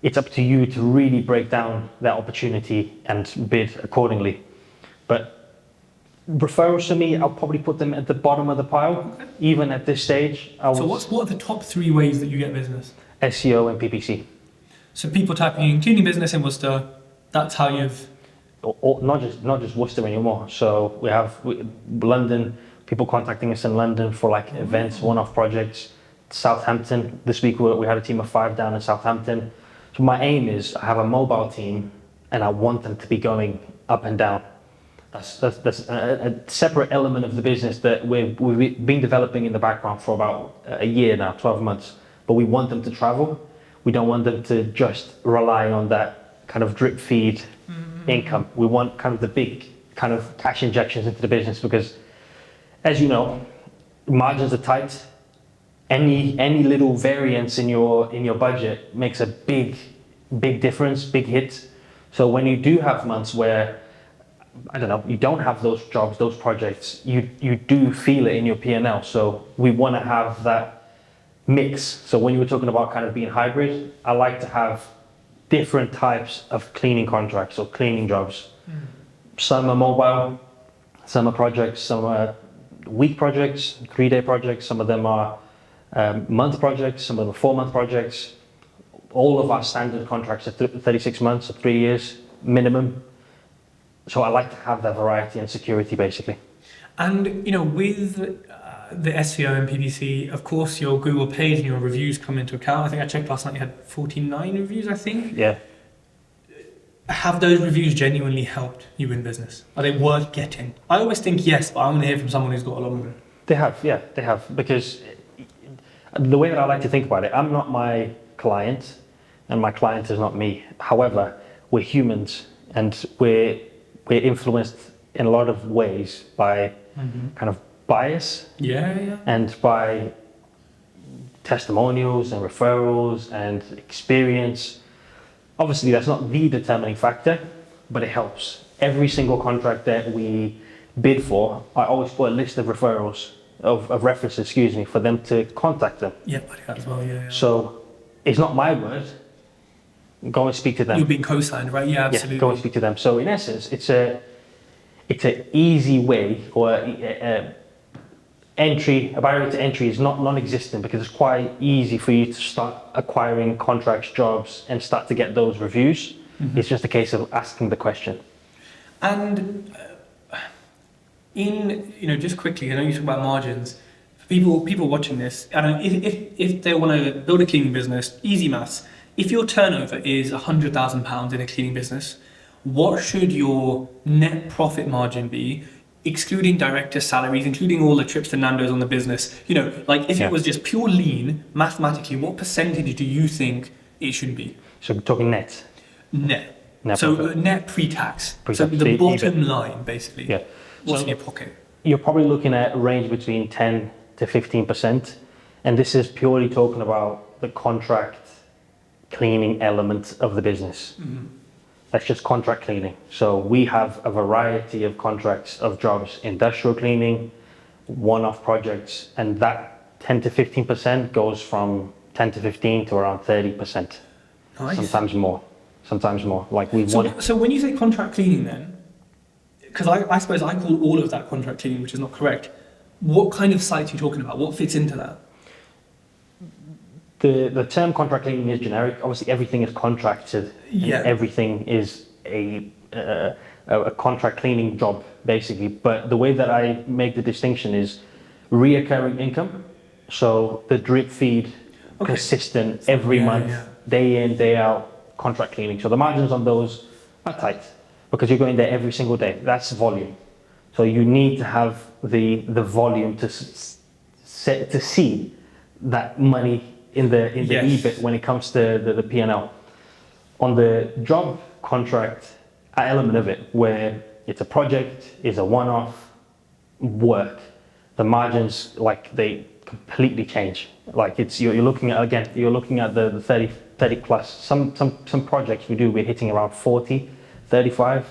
A: it's up to you to really break down that opportunity and bid accordingly. But referrals to me, I'll probably put them at the bottom of the pile, even at this stage.
B: So what are the top 3 ways that you get business?
A: SEO and PPC.
B: So people typing in cleaning business in Worcester, that's how you've...
A: Or not just Worcester anymore. So we have London, people contacting us in London for like events, one-off projects. Southampton, this week we had a team of 5 down in Southampton. So my aim is I have a mobile team and I want them to be going up and down. That's a separate element of the business that we've been developing in the background for about a year now, 12 months. But we want them to travel. We don't want them to just rely on that kind of drip feed income. We want kind of the big kind of cash injections into the business, because as you know, margins are tight. Any little variance in your budget makes a big difference, big hit. So when you do have months where, I don't know, you don't have those jobs, those projects, you do feel it in your P&L. So we want to have that mix. So when you were talking about kind of being hybrid, I like to have different types of cleaning contracts or cleaning jobs. Some are mobile, some are projects, some are week projects, 3-day projects, some of them are month projects, some of them are 4-month projects. All of our standard contracts are 36 months or 3 years minimum. So I like to have that variety and security, basically.
B: And, you know, with the SEO and PPC, of course, your Google page and your reviews come into account. I think I checked last night, you had 49 reviews, I think.
A: Yeah.
B: Have those reviews genuinely helped you in business? Are they worth getting? I always think yes, but I want to hear from someone who's got a lot of them.
A: They have, yeah, they have. Because the way that I like to think about it, I'm not my client and my client is not me. However, we're humans and we're influenced in a lot of ways by kind of bias and by testimonials and referrals and experience. Obviously, that's not the determining factor, but it helps. Every single contract that we bid for, I always put a list of referrals, of references, for them to contact them.
B: Yeah, I do that as well, yeah.
A: So it's not my word. Go and speak to them.
B: You're being co-signed, right? Yeah, absolutely.
A: Yeah, go and speak to them. So in essence, it's an easy way, or a barrier to entry is not non-existent, because it's quite easy for you to start acquiring contracts, jobs, and start to get those reviews. It's just a case of asking the question.
B: And just quickly, I know you talk about margins. For people watching this, I don't know, if they want to build a cleaning business, easy maths. If your turnover is £100,000 in a cleaning business, what should your net profit margin be, excluding director salaries, including all the trips to Nando's on the business? You know, like if it was just pure lean, mathematically, what percentage do you think it should be?
A: So we're talking net.
B: Net.
A: Net
B: So
A: profit.
B: net pre-tax.
A: Pre-tax.
B: So the
A: The
B: bottom
A: EBIT.
B: line, basically.
A: Yeah.
B: What's
A: So
B: in your pocket?
A: you're probably looking at a range between 10 to 15%. And this is purely talking about the contract cleaning element of the business. That's just contract cleaning. So we have a variety of contracts of jobs, industrial cleaning, one-off projects, and that 10 to 15% goes from 10 to 15 to around 30%.
B: Nice.
A: Sometimes more. Like we
B: So,
A: want.
B: so when you say contract cleaning then, because I suppose I call all of that contract cleaning, which is not correct, what kind of sites are you talking about? What fits into that?
A: The term contract cleaning is generic. Obviously, everything is contracted.
B: Yeah.
A: And everything is a contract cleaning job, basically. But the way that I make the distinction is reoccurring income. So the drip feed, consistent every month, day in, day out, contract cleaning. So the margins on those are tight because you're going there every single day. That's volume. So you need to have the volume to see that money in the EBIT when it comes to the P&L. On the job contract element of it, where it's a project, is a one-off work, the margins, like, they completely change. Like you're looking at the 30 plus. Some projects we're hitting around 40, 35.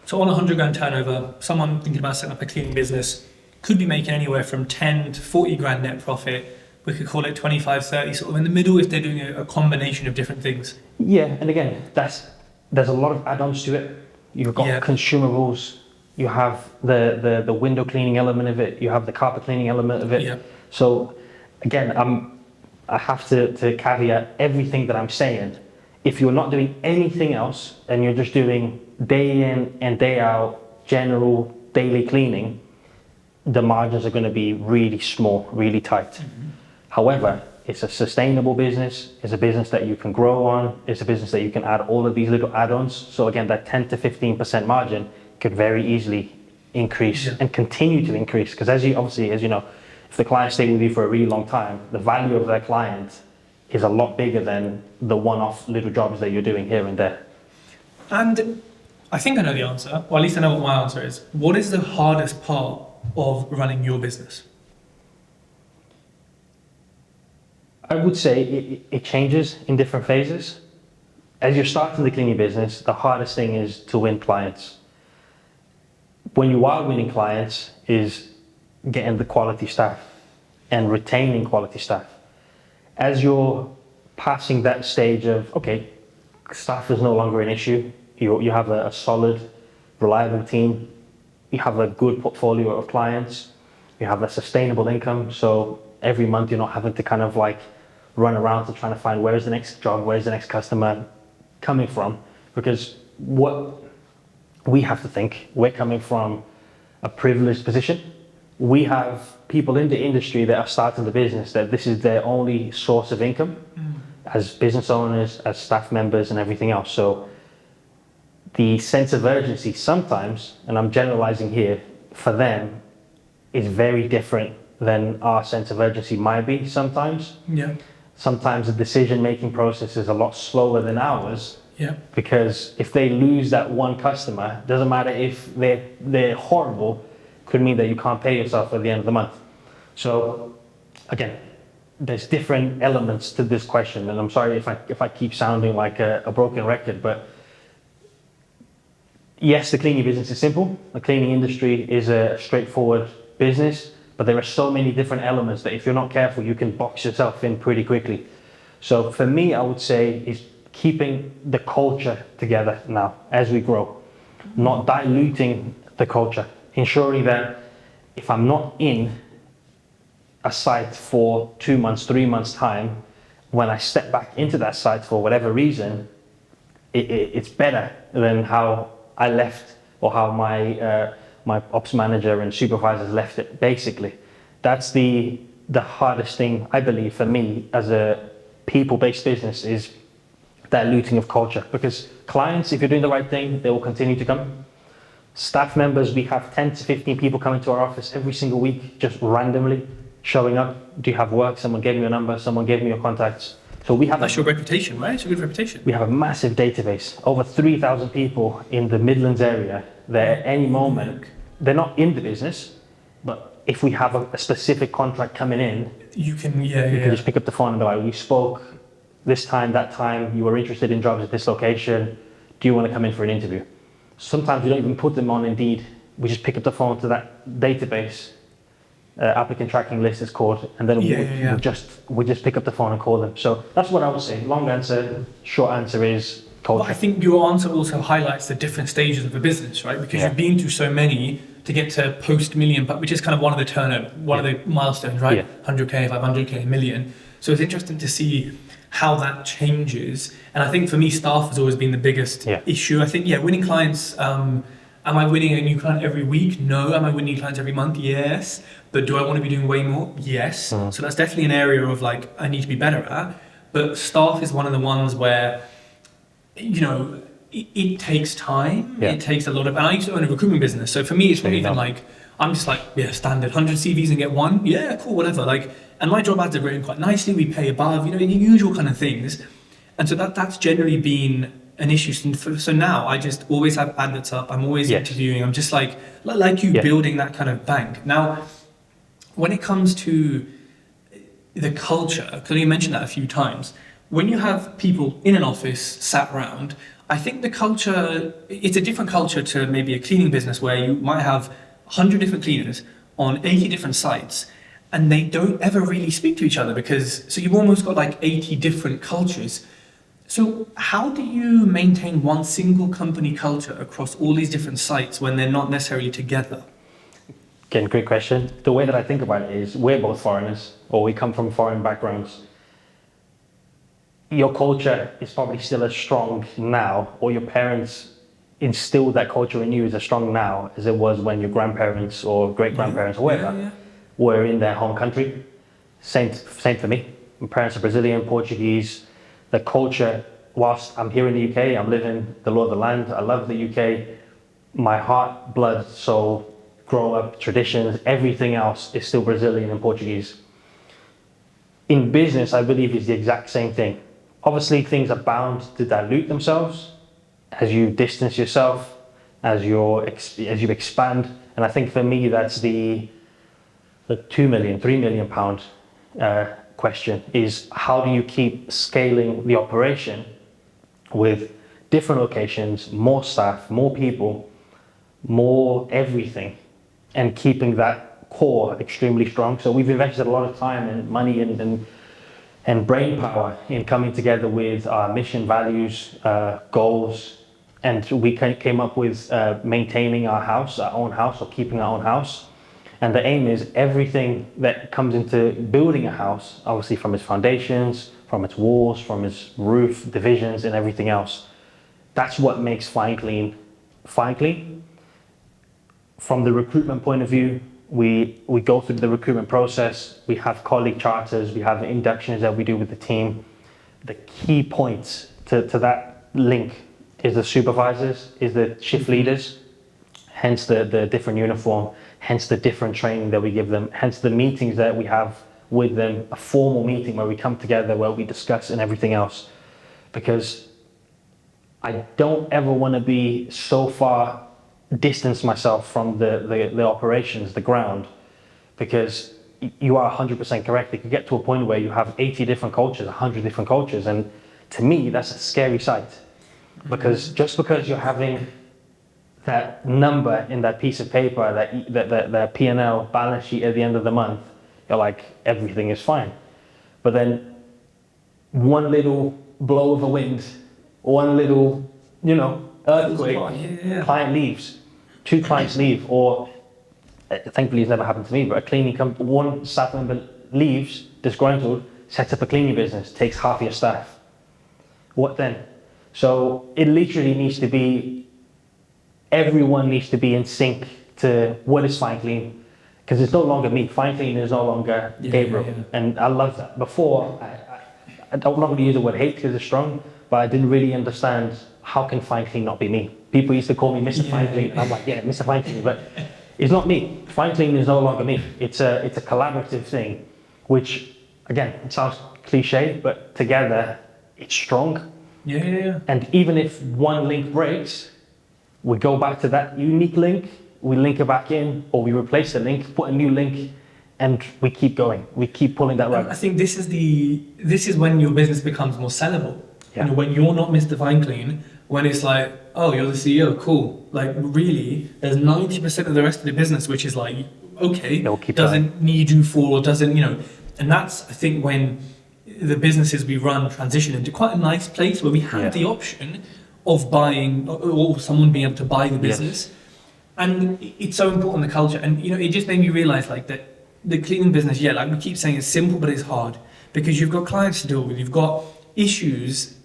B: So on a 100 grand turnover, someone thinking about setting up a cleaning business could be making anywhere from 10 to 40 grand net profit. We could call it 25, 30, sort of in the middle if they're doing a combination of different things.
A: Yeah, and again, there's a lot of add-ons to it. You've got consumables, you have the window cleaning element of it, you have the carpet cleaning element of it.
B: Yeah.
A: So again, I have to caveat everything that I'm saying. If you're not doing anything else and you're just doing day in and day out general daily cleaning, the margins are going to be really small, really tight. However, it's a sustainable business, it's a business that you can grow on, it's a business that you can add all of these little add-ons. So again, that 10 to 15% margin could very easily increase and continue to increase. Because as you know, if the client stay with you for a really long time, the value of their client is a lot bigger than the one-off little jobs that you're doing here and there.
B: And I think I know the answer, or at least I know what my answer is. What is the hardest part of running your business?
A: I would say it changes in different phases. As you're starting the cleaning business, the hardest thing is to win clients. When you are winning clients is getting the quality staff and retaining quality staff. As you're passing that stage of, okay, staff is no longer an issue, you have a solid, reliable team, you have a good portfolio of clients, you have a sustainable income, so every month you're not having to kind of like run around to trying to find where's the next job, where's the next customer coming from. Because what we have to think, we're coming from a privileged position. We have people in the industry that are starting the business that this is their only source of income as business owners, as staff members and everything else. So the sense of urgency sometimes, and I'm generalizing here, for them is very different than our sense of urgency might be sometimes.
B: Yeah.
A: Sometimes the decision-making process is a lot slower than ours.
B: Yeah.
A: Because if they lose that one customer, doesn't matter if they're horrible, could mean that you can't pay yourself at the end of the month. So again, there's different elements to this question, and I'm sorry if I keep sounding like a broken record, but yes, the cleaning business is simple. The cleaning industry is a straightforward business, but there are so many different elements that if you're not careful, you can box yourself in pretty quickly. So for me, I would say is keeping the culture together now as we grow, not diluting the culture, ensuring that if I'm not in a site for 2 months, 3 months time, when I step back into that site for whatever reason, it's better than how I left or how my ops manager and supervisors left it. Basically, that's the hardest thing, I believe, for me as a people-based business is diluting of culture. Because clients, if you're doing the right thing, they will continue to come. Staff members, we have 10 to 15 people coming to our office every single week, just randomly showing up. Do you have work? Someone gave me your number, someone gave me your contacts. So we have
B: That's your reputation, right? It's a good reputation.
A: we have a massive database, over 3,000 people in the Midlands area that at any moment, they're not in the business, but if we have a specific contract coming in,
B: You can,
A: you can just pick up the phone and be like, we spoke this time, that time, you were interested in jobs at this location, do you want to come in for an interview? Sometimes we don't even put them on Indeed, we just pick up the phone to that database, applicant tracking list is called, and then we just pick up the phone and call them. So that's what I would say. Long answer, short answer is culture.
B: But I think your answer also highlights the different stages of a business, right? Because you've been through so many to get to post million, which is kind of one of the turnover, one of the milestones, right?
A: Yeah.
B: 100K, 500K, a million. So it's interesting to see how that changes. And I think for me, staff has always been the biggest issue. I think, winning clients, am I winning a new client every week? No. Am I winning clients every month? Yes. But do I want to be doing way more? Yes. So that's definitely an area of like, I need to be better at. But staff is one of the ones where, it takes time.
A: Yeah.
B: It takes a lot of, and I used to own a recruitment business. So for me, it's not even like, I'm just like, standard 100 CVs and get one. Yeah, cool, whatever. Like, and my job ads are written quite nicely. We pay above, the usual kind of things. And so that's generally been an issue. So now I just always have adverts up. I'm always interviewing. I'm just like you building that kind of bank. Now, when it comes to the culture, because you mentioned that a few times, when you have people in an office sat around, I think the culture, it's a different culture to maybe a cleaning business where you might have 100 different cleaners on 80 different sites and they don't ever really speak to each other so you've almost got like 80 different cultures. So how do you maintain one single company culture across all these different sites when they're not necessarily together?
A: Again, great question. The way that I think about it is we're both foreigners or we come from foreign backgrounds. Your culture is probably still as strong now, or your parents instilled that culture in you as strong now as it was when your grandparents or great-grandparents or whatever were in their home country. Same for me. My parents are Brazilian, Portuguese. The culture, whilst I'm here in the UK, I'm living the law of the land. I love the UK. My heart, blood, soul, grow up, traditions, everything else is still Brazilian and Portuguese. In business, I believe it's the exact same thing. Obviously, things are bound to dilute themselves as you distance yourself, as you expand. And I think for me, that's the 2 million, 3 million pound question is how do you keep scaling the operation with different locations, more staff, more people, more everything, and keeping that core extremely strong. So we've invested a lot of time and money and brain power in coming together with our mission, values, goals, and we came up with maintaining our own house, or keeping our own house. And the aim is everything that comes into building a house, obviously from its foundations, from its walls, from its roof, divisions, and everything else. That's what makes FineClean FineClean. From the recruitment point of view, we go through the recruitment process. We have colleague charters. We have inductions that we do with the team. The key points to that link is the supervisors, is the shift leaders, hence the different uniform, hence the different training that we give them, hence the meetings that we have with them, a formal meeting where we come together, where we discuss and everything else. Because I don't ever want to be so far distance myself from the operations, the ground, because you are 100% correct. It could get to a point where you have 80 different cultures, 100 different cultures, and to me, that's a scary sight. Because just because you're having that number in that piece of paper, that P&L balance sheet at the end of the month, you're like, everything is fine. But then one little blow of a wind, one little, earthquake, client leaves, 2 clients leave, or thankfully it's never happened to me, but a cleaning company, one staff member leaves, disgruntled, sets up a cleaning business, takes half your staff. What then? So it literally needs to be, everyone needs to be in sync to what is FineClean, because it's no longer me. FineClean is no longer Gabriel, and I love that. Before, I'm not going to use the word hate because it's strong, but I didn't really understand how can FineClean not be me. People used to call me Mr. FineClean, and I'm like, yeah, Mr. FineClean, but it's not me. FineClean is no longer me. It's a collaborative thing, which again, it sounds cliche, but together it's strong.
B: Yeah.
A: And even if one link breaks, we go back to that unique link, we link it back in, or we replace the link, put a new link, and we keep going. We keep pulling that rug.
B: I think this is when your business becomes more sellable.
A: Yeah.
B: You know, when you're not Mr. FineClean, when it's like, oh, you're the CEO, cool. Like, really, there's 90% of the rest of the business which is like, okay, doesn't need you for, or doesn't, you know. And that's, I think, when the businesses we run transition into quite a nice place where we have the option of buying, or someone being able to buy the business. Yes. And it's so important, the culture. And, you know, it just made me realize, like, that the cleaning business, like we keep saying, it's simple, but it's hard. Because you've got clients to deal with, you've got issues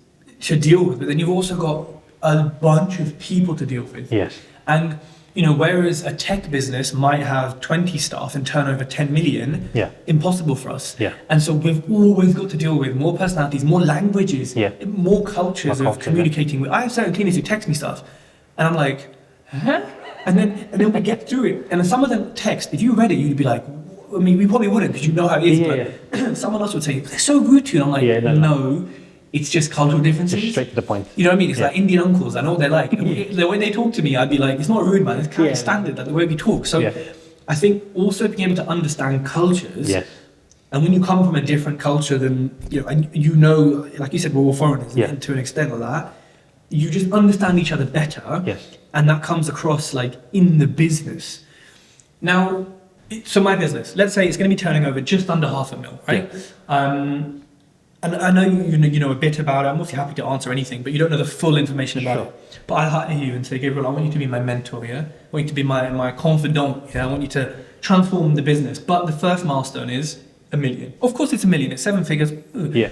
B: to deal with, but then you've also got a bunch of people to deal with.
A: Yes.
B: And, you know, whereas a tech business might have 20 staff and turn over 10 million, impossible for us.
A: Yeah.
B: And so we've always got to deal with more personalities, more languages, more cultures of communicating with. I have certain cleaners who text me stuff, and I'm like, huh? And then we get through it. And some of them text, if you read it, you'd be like, I mean, we probably wouldn't, because you know how it is, but someone else would say, they're so rude to you. And I'm like, no. It's just cultural differences.
A: Just straight to the point.
B: You know what I mean? It's like Indian uncles. I know what they're like. The way they talk to me, I'd be like, it's not rude, man. It's kind of standard, like the way we talk. So I think also being able to understand cultures. Yes. And when you come from a different culture than, you know, and you know, like you said, we're all foreigners to an extent of that, you just understand each other better. Yes. And that comes across like in the business. Now, so my business, let's say it's going to be turning over just under $500,000, right? Yeah. And I know you know a bit about it. I'm obviously happy to answer anything, but you don't know the full information about it. But I hire you and say, Gabriel, I want you to be my mentor, I want you to be my confidant, I want you to transform the business. But the first milestone is $1 million. Of course it's $1 million, it's 7 figures. Yeah.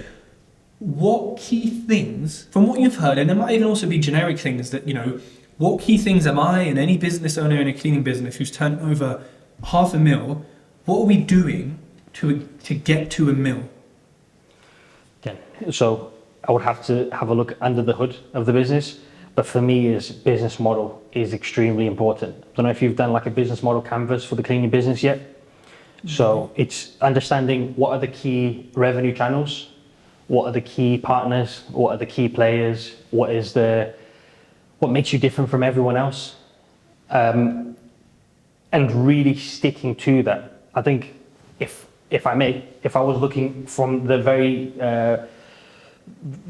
B: What key things, from what you've heard, and there might even also be generic things that, you know, what key things am I and any business owner in a cleaning business who's turned over $500,000, what are we doing to get to $1 million?
A: So I would have to have a look under the hood of the business, but for me, is business model is extremely important. I don't know if you've done like a business model canvas for the cleaning business yet. So it's understanding what are the key revenue channels, what are the key partners, what are the key players, what makes you different from everyone else, and really sticking to that. I think if I was looking from the very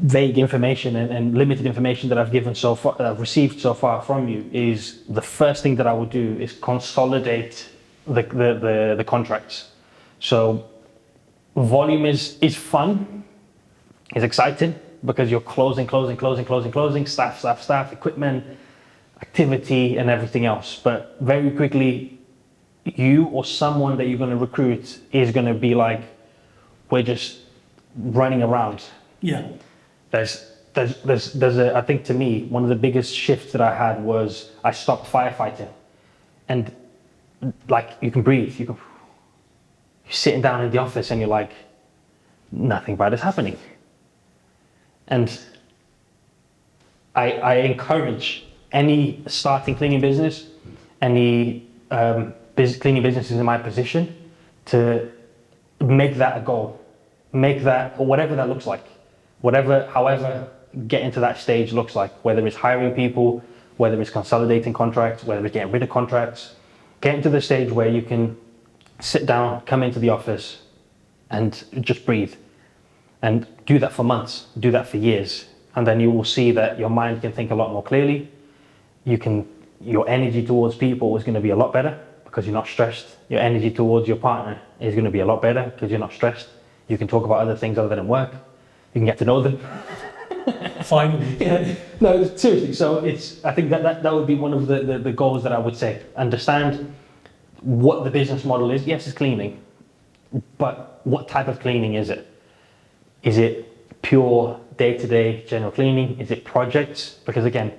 A: vague information and limited information that I've given so far, that I've received so far from you, is the first thing that I would do is consolidate the contracts. So volume is fun, is exciting, because you're closing, staff, equipment, activity, and everything else. But very quickly, you or someone that you're going to recruit is going to be like, we're just running around. Yeah. There's I think to me, one of the biggest shifts that I had was I stopped firefighting. And like, you can breathe, you're sitting down in the office and you're like, nothing bad is happening. And I encourage any starting cleaning business, any cleaning businesses in my position, to make that a goal. Make that, or whatever that looks like. However getting to that stage looks like, whether it's hiring people, whether it's consolidating contracts, whether it's getting rid of contracts, getting to the stage where you can sit down, come into the office and just breathe, and do that for months, do that for years. And then you will see that your mind can think a lot more clearly. Your energy towards people is going to be a lot better because you're not stressed. Your energy towards your partner is going to be a lot better because you're not stressed. You can talk about other things other than work. You can get to know them.
B: Finally.
A: Yeah. No, seriously. So I think that would be one of the goals that I would say. Understand what the business model is. Yes, it's cleaning, but what type of cleaning is it? Is it pure day-to-day general cleaning? Is it projects? Because again,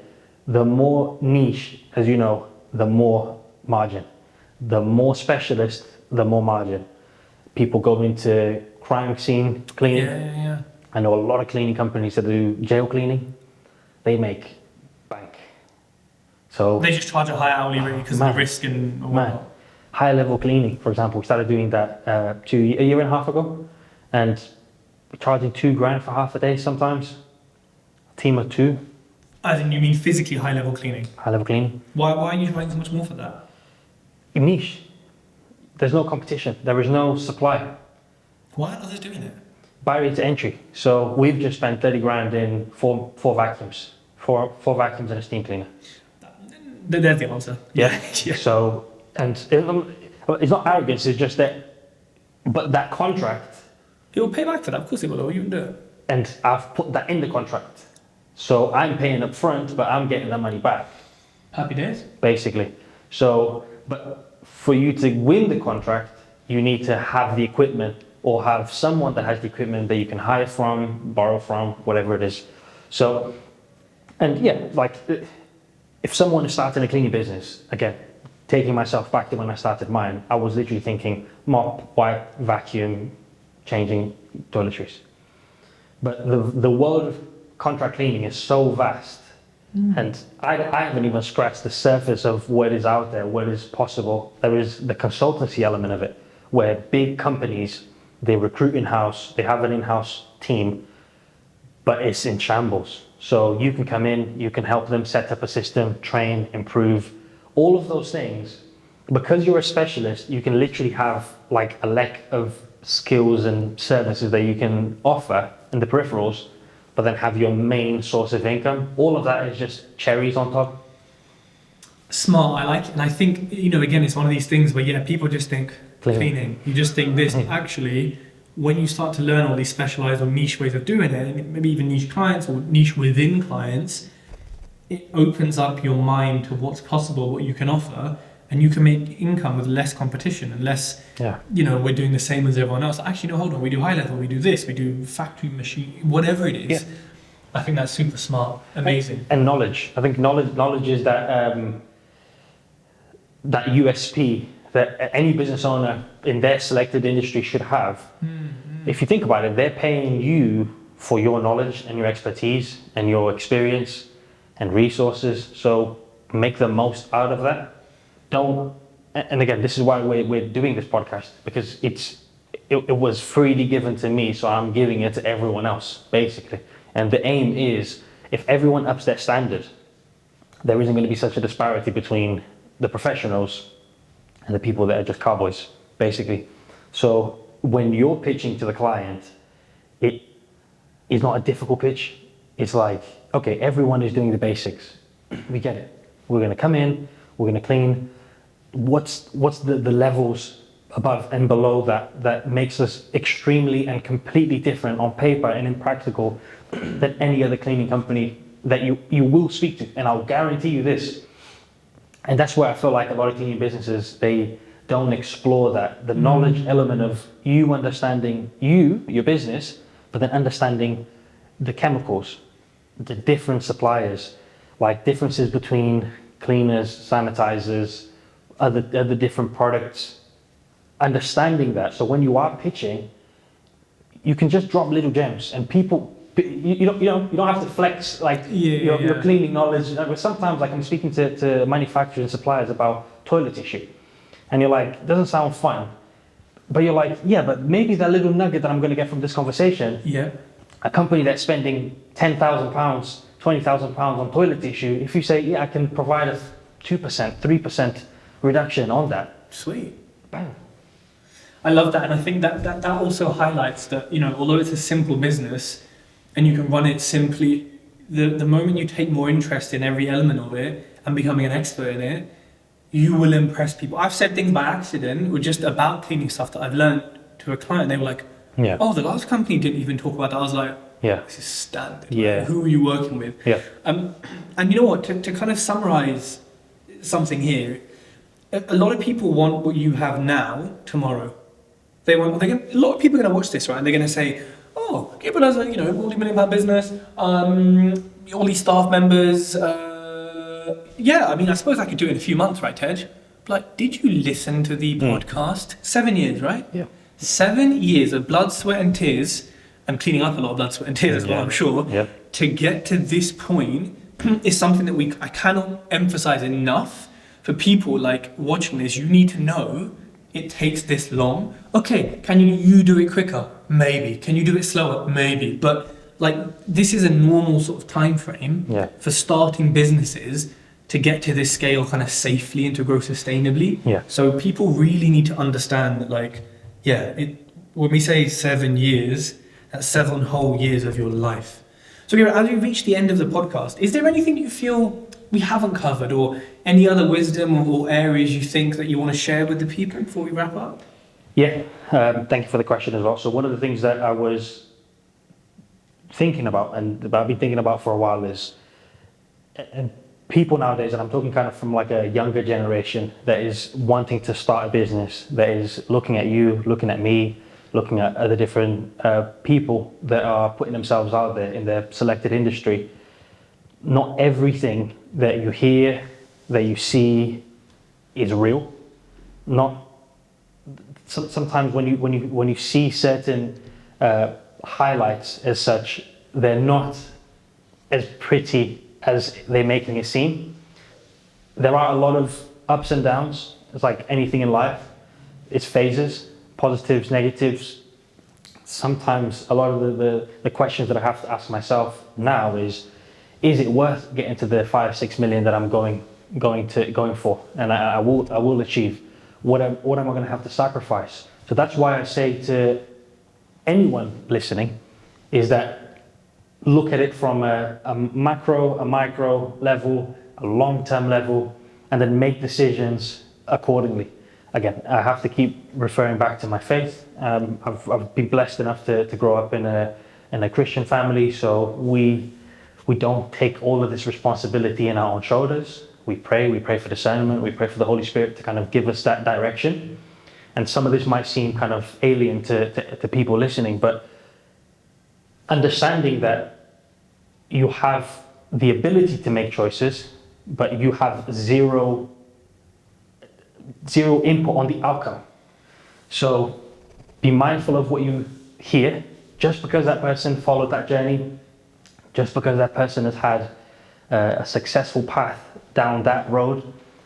A: the more niche, as you know, the more margin. The more specialist, the more margin. People go into crime scene cleaning.
B: Yeah.
A: I know a lot of cleaning companies that do jail cleaning. They make bank. So
B: they just charge a high hourly rate because of the risk and whatnot.
A: High level cleaning, for example, we started doing that a year and a half ago. and we're charging $2,000 for half a day sometimes. A team of 2,
B: As in, you mean physically high-level cleaning?
A: high level cleaning.
B: Why are you charging so much more for that?
A: Niche. There's no competition. There is no supply.
B: Why aren't others doing it?
A: Barrier to entry. So we've just spent $30,000 in four vacuums, four vacuums and a steam cleaner.
B: There's the answer.
A: Yeah.
B: Yeah.
A: So, and it's not arrogance. It's just that, but that contract,
B: It will pay back for that. Of course it will. Or you wouldn't do it.
A: and I've put that in the contract. So I'm paying up front, but I'm getting that money back,
B: Happy days.
A: basically. So, but for you to win the contract, you need to have the equipment or have someone that has the equipment that you can hire from, borrow from, whatever it is. So, and yeah, like if someone is starting a cleaning business, again, taking myself back to when I started mine, I was literally thinking mop, wipe, vacuum, changing toiletries. But the world of contract cleaning is so vast, and I haven't even scratched the surface of what is out there, what is possible. There is the consultancy element of it, where big companies, they recruit in-house, they have an in-house team, but it's in shambles. So you can come in, you can help them set up a system, train, improve, all of those things. Because you're a specialist, you can literally have like a lack of skills and services that you can offer in the peripherals, but then have your main source of income. All of that is just cherries on top.
B: Smart, I like it. And I think, again, it's one of these things where, yeah, people just think cleaning. You just think this. Actually, when you start to learn all these specialized or niche ways of doing it, maybe even niche clients or niche within clients, it opens up your mind to what's possible, what you can offer, and you can make income with less competition and less, we're doing the same as everyone else. Actually, no, hold on, we do high level, we do this, we do factory machine, whatever it is. Yeah. I think that's super smart, amazing.
A: And knowledge. I think knowledge is that that USP that any business owner in their selected industry should have. If you think about it, they're paying you for your knowledge and your expertise and your experience and resources. So make the most out of that. And again, this is why we're doing this podcast, because it was freely given to me, so I'm giving it to everyone else, basically. And the aim is, if everyone ups their standard, there isn't going to be such a disparity between the professionals and the people that are just cowboys, basically. So when you're pitching to the client, it is not a difficult pitch. It's like, okay, everyone is doing the basics. We get it. We're going to come in, we're going to clean. What's the levels above and below that makes us extremely and completely different on paper and in practical than any other cleaning company that you will speak to? And I'll guarantee you this. And that's where I feel like a lot of cleaning businesses, they don't explore that, the knowledge element of you understanding your business, but then understanding the chemicals, the different suppliers, like differences between cleaners, sanitizers, other different products, understanding that. So when you are pitching, you can just drop little gems, and people, you don't have to flex like your cleaning knowledge. But sometimes, like, I'm speaking to manufacturers and suppliers about toilet tissue, and you're like, it doesn't sound fun, but you're like, yeah, but maybe that little nugget that I'm going to get from this conversation, a company that's spending £10,000, £20,000 on toilet tissue, if you say, yeah, I can provide a 2%, 3% reduction on that.
B: Sweet.
A: Bang.
B: I love that, and I think that also highlights that, although it's a simple business and you can run it simply, the moment you take more interest in every element of it and becoming an expert in it, you will impress people. I've said things by accident or just about cleaning stuff that I've learned to a client. They were like, oh, the last company didn't even talk about that. I was like, this is standard. Like, who are you working with? And you know what, to kind of summarize something here, a lot of people want what you have now, tomorrow. A lot of people are going to watch this, right? And they're going to say, oh, Gabriel has a multi-million-pound business, all these staff members. I suppose I could do it in a few months, right, Tej? Like, did you listen to the podcast? 7 years, right? Yeah. 7 years of blood, sweat, and tears, and cleaning up a lot of blood, sweat, and tears as well, I'm sure. Yeah. To get to this point is something that I cannot emphasize enough. For people like watching this, you need to know it takes this long. Okay, can you do it quicker? Maybe. Can you do it slower? Maybe. But like this is a normal sort of time frame for starting businesses to get to this scale kind of safely and to grow sustainably.
A: Yeah.
B: So people really need to understand that like, when we say 7 years, that's 7 whole years of your life. So Gabriel, as we reach the end of the podcast, is there anything you feel we haven't covered or any other wisdom or areas you think that you want to share with the people before we wrap up?
A: Yeah, thank you for the question as well. So one of the things that I was thinking about and I've been thinking about for a while is, and people nowadays, and I'm talking kind of from like a younger generation that is wanting to start a business, that is looking at you, looking at me, looking at other different people that are putting themselves out there in their selected industry. Not everything that you hear, that you see, is real. Sometimes when you see certain highlights as such, they're not as pretty as they're making it seem. There are a lot of ups and downs. It's like anything in life. It's phases, positives, negatives. Sometimes a lot of the questions that I have to ask myself now is it worth getting to the 5-6 million that I'm going for, and I will achieve? What am I going to have to sacrifice? So that's why I say to anyone listening is that look at it from a macro, a micro level, a long-term level, and then make decisions accordingly. Again, I have to keep referring back to my faith. I've been blessed enough to grow up in a Christian family, so we don't take all of this responsibility in our own shoulders. We pray for discernment, we pray for the Holy Spirit to kind of give us that direction. And some of this might seem kind of alien to people listening, but understanding that you have the ability to make choices, but you have zero input on the outcome. So be mindful of what you hear. Just because that person followed that journey, just because that person has had a successful path down that road,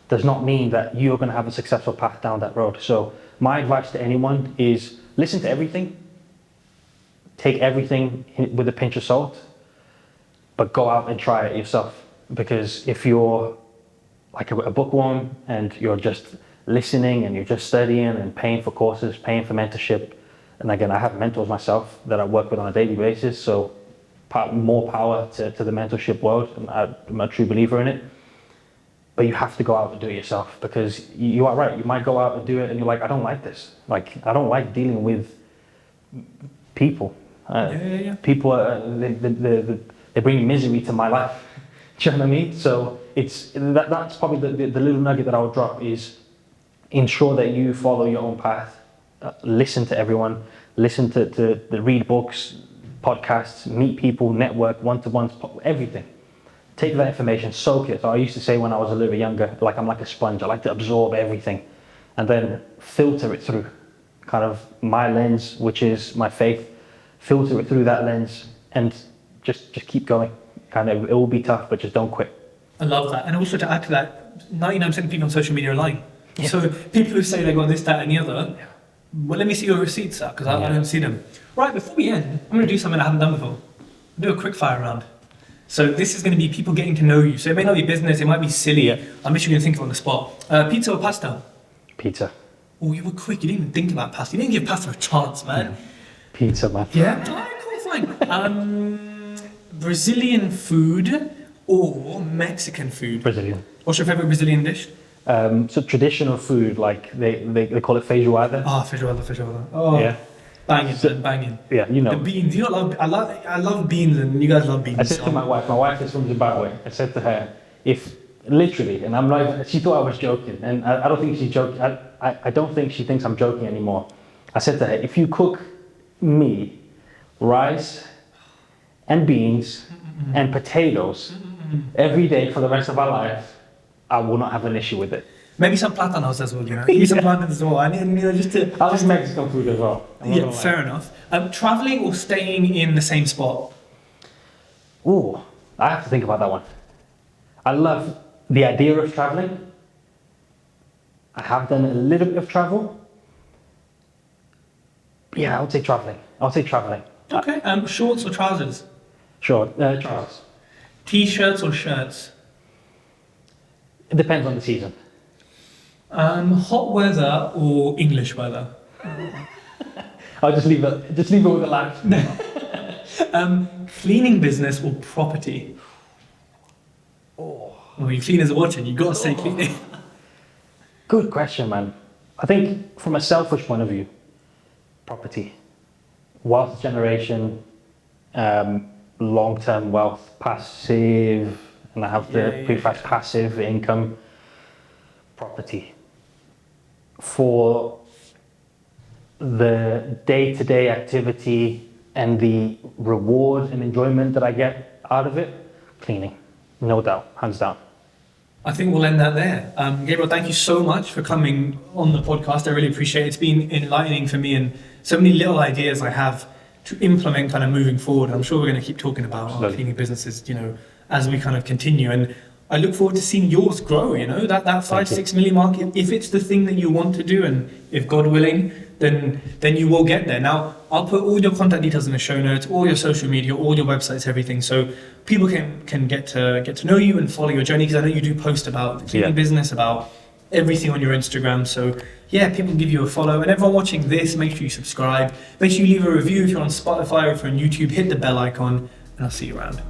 A: does not mean that you're going to have a successful path down that road. So my advice to anyone is listen to everything, take everything with a pinch of salt, but go out and try it yourself. Because if you're like a bookworm and you're just listening and you're just studying and paying for courses, paying for mentorship, and again, I have mentors myself that I work with on a daily basis, so more power to the mentorship world, and I'm a true believer in it. But you have to go out and do it yourself, because you are right. You might go out and do it and you're like, I don't like this. Like, I don't like dealing with people. People, they bring misery to my life. Do you know what I mean? So that's probably the little nugget that I would drop is ensure that you follow your own path. Listen to everyone. Listen to read books, podcasts, meet people, network, one-to-ones, everything. Take that information, soak it. So I used to say when I was a little bit younger, like I'm like a sponge. I like to absorb everything and then filter it through kind of my lens, which is my faith. Filter it through that lens and just keep going. Kind of, it will be tough, but just don't quit.
B: I love that. And also to add to that, 99% of people on social media are lying.
A: Yeah.
B: So people who say they got this, that, and the other, well, let me see your receipts, sir, because I don't see them. Right, before we end, I'm going to do something I haven't done before. I'll do a quick fire round. So this is going to be people getting to know you. So it may not be business, it might be silly.
A: Yeah.
B: I'm literally going to think of on the spot. Pizza or pasta?
A: Pizza.
B: Oh, you were quick. You didn't even think about pasta. You didn't give pasta a chance, man.
A: Pizza, man.
B: Yeah? All right, cool, fine. Brazilian food or Mexican food?
A: Brazilian.
B: What's your favourite Brazilian dish?
A: So traditional food, like they call it feijoada.
B: Feijoada. Oh,
A: Yeah.
B: Banging.
A: Yeah, you know.
B: The beans. You don't love. I love beans, and you guys love beans.
A: I said to my wife is from Zimbabwe. I said to her, if literally, and I'm like, she thought I was joking, and I don't think she's joking. I don't think she thinks I'm joking anymore. I said to her, if you cook me rice and beans and potatoes every day for the rest of our life, I will not have an issue with it.
B: Maybe some platanos as well, you know. Maybe some plantains as well. I need just to.
A: I like Mexican food as well.
B: Yeah, fair enough. Traveling or staying in the same spot?
A: Ooh, I have to think about that one. I love the idea of traveling. I have done a little bit of travel, Yeah, I would say traveling. I would say traveling.
B: Okay. Shorts or trousers?
A: Sure, trousers.
B: T-shirts or shirts?
A: It depends on the season.
B: Hot weather or English weather?
A: I'll just leave it with the laugh.
B: Cleaning business or property? Well, your cleaners are watching. You got to say cleaning.
A: Good question, man. I think from a selfish point of view, property, wealth generation, long-term wealth, passive, and I have the prefix passive income, property. For the day-to-day activity and the reward and enjoyment that I get out of it, cleaning, no doubt, hands down.
B: I think we'll end that there. Gabriel, thank you so much for coming on the podcast. I really appreciate it. It's been enlightening for me and so many little ideas I have to implement kind of moving forward. I'm sure we're going to keep talking about our cleaning businesses, as we kind of continue. And I look forward to seeing yours grow, that 5-6 million mark. If it's the thing that you want to do and if God willing, then you will get there. Now, I'll put all your contact details in the show notes, all your social media, all your websites, everything, so people can get to know you and follow your journey, because I know you do post about the cleaning business, about everything on your Instagram. So yeah, people can give you a follow. And everyone watching this, make sure you subscribe. Make sure you leave a review if you're on Spotify or if you're on YouTube. Hit the bell icon, and I'll see you around.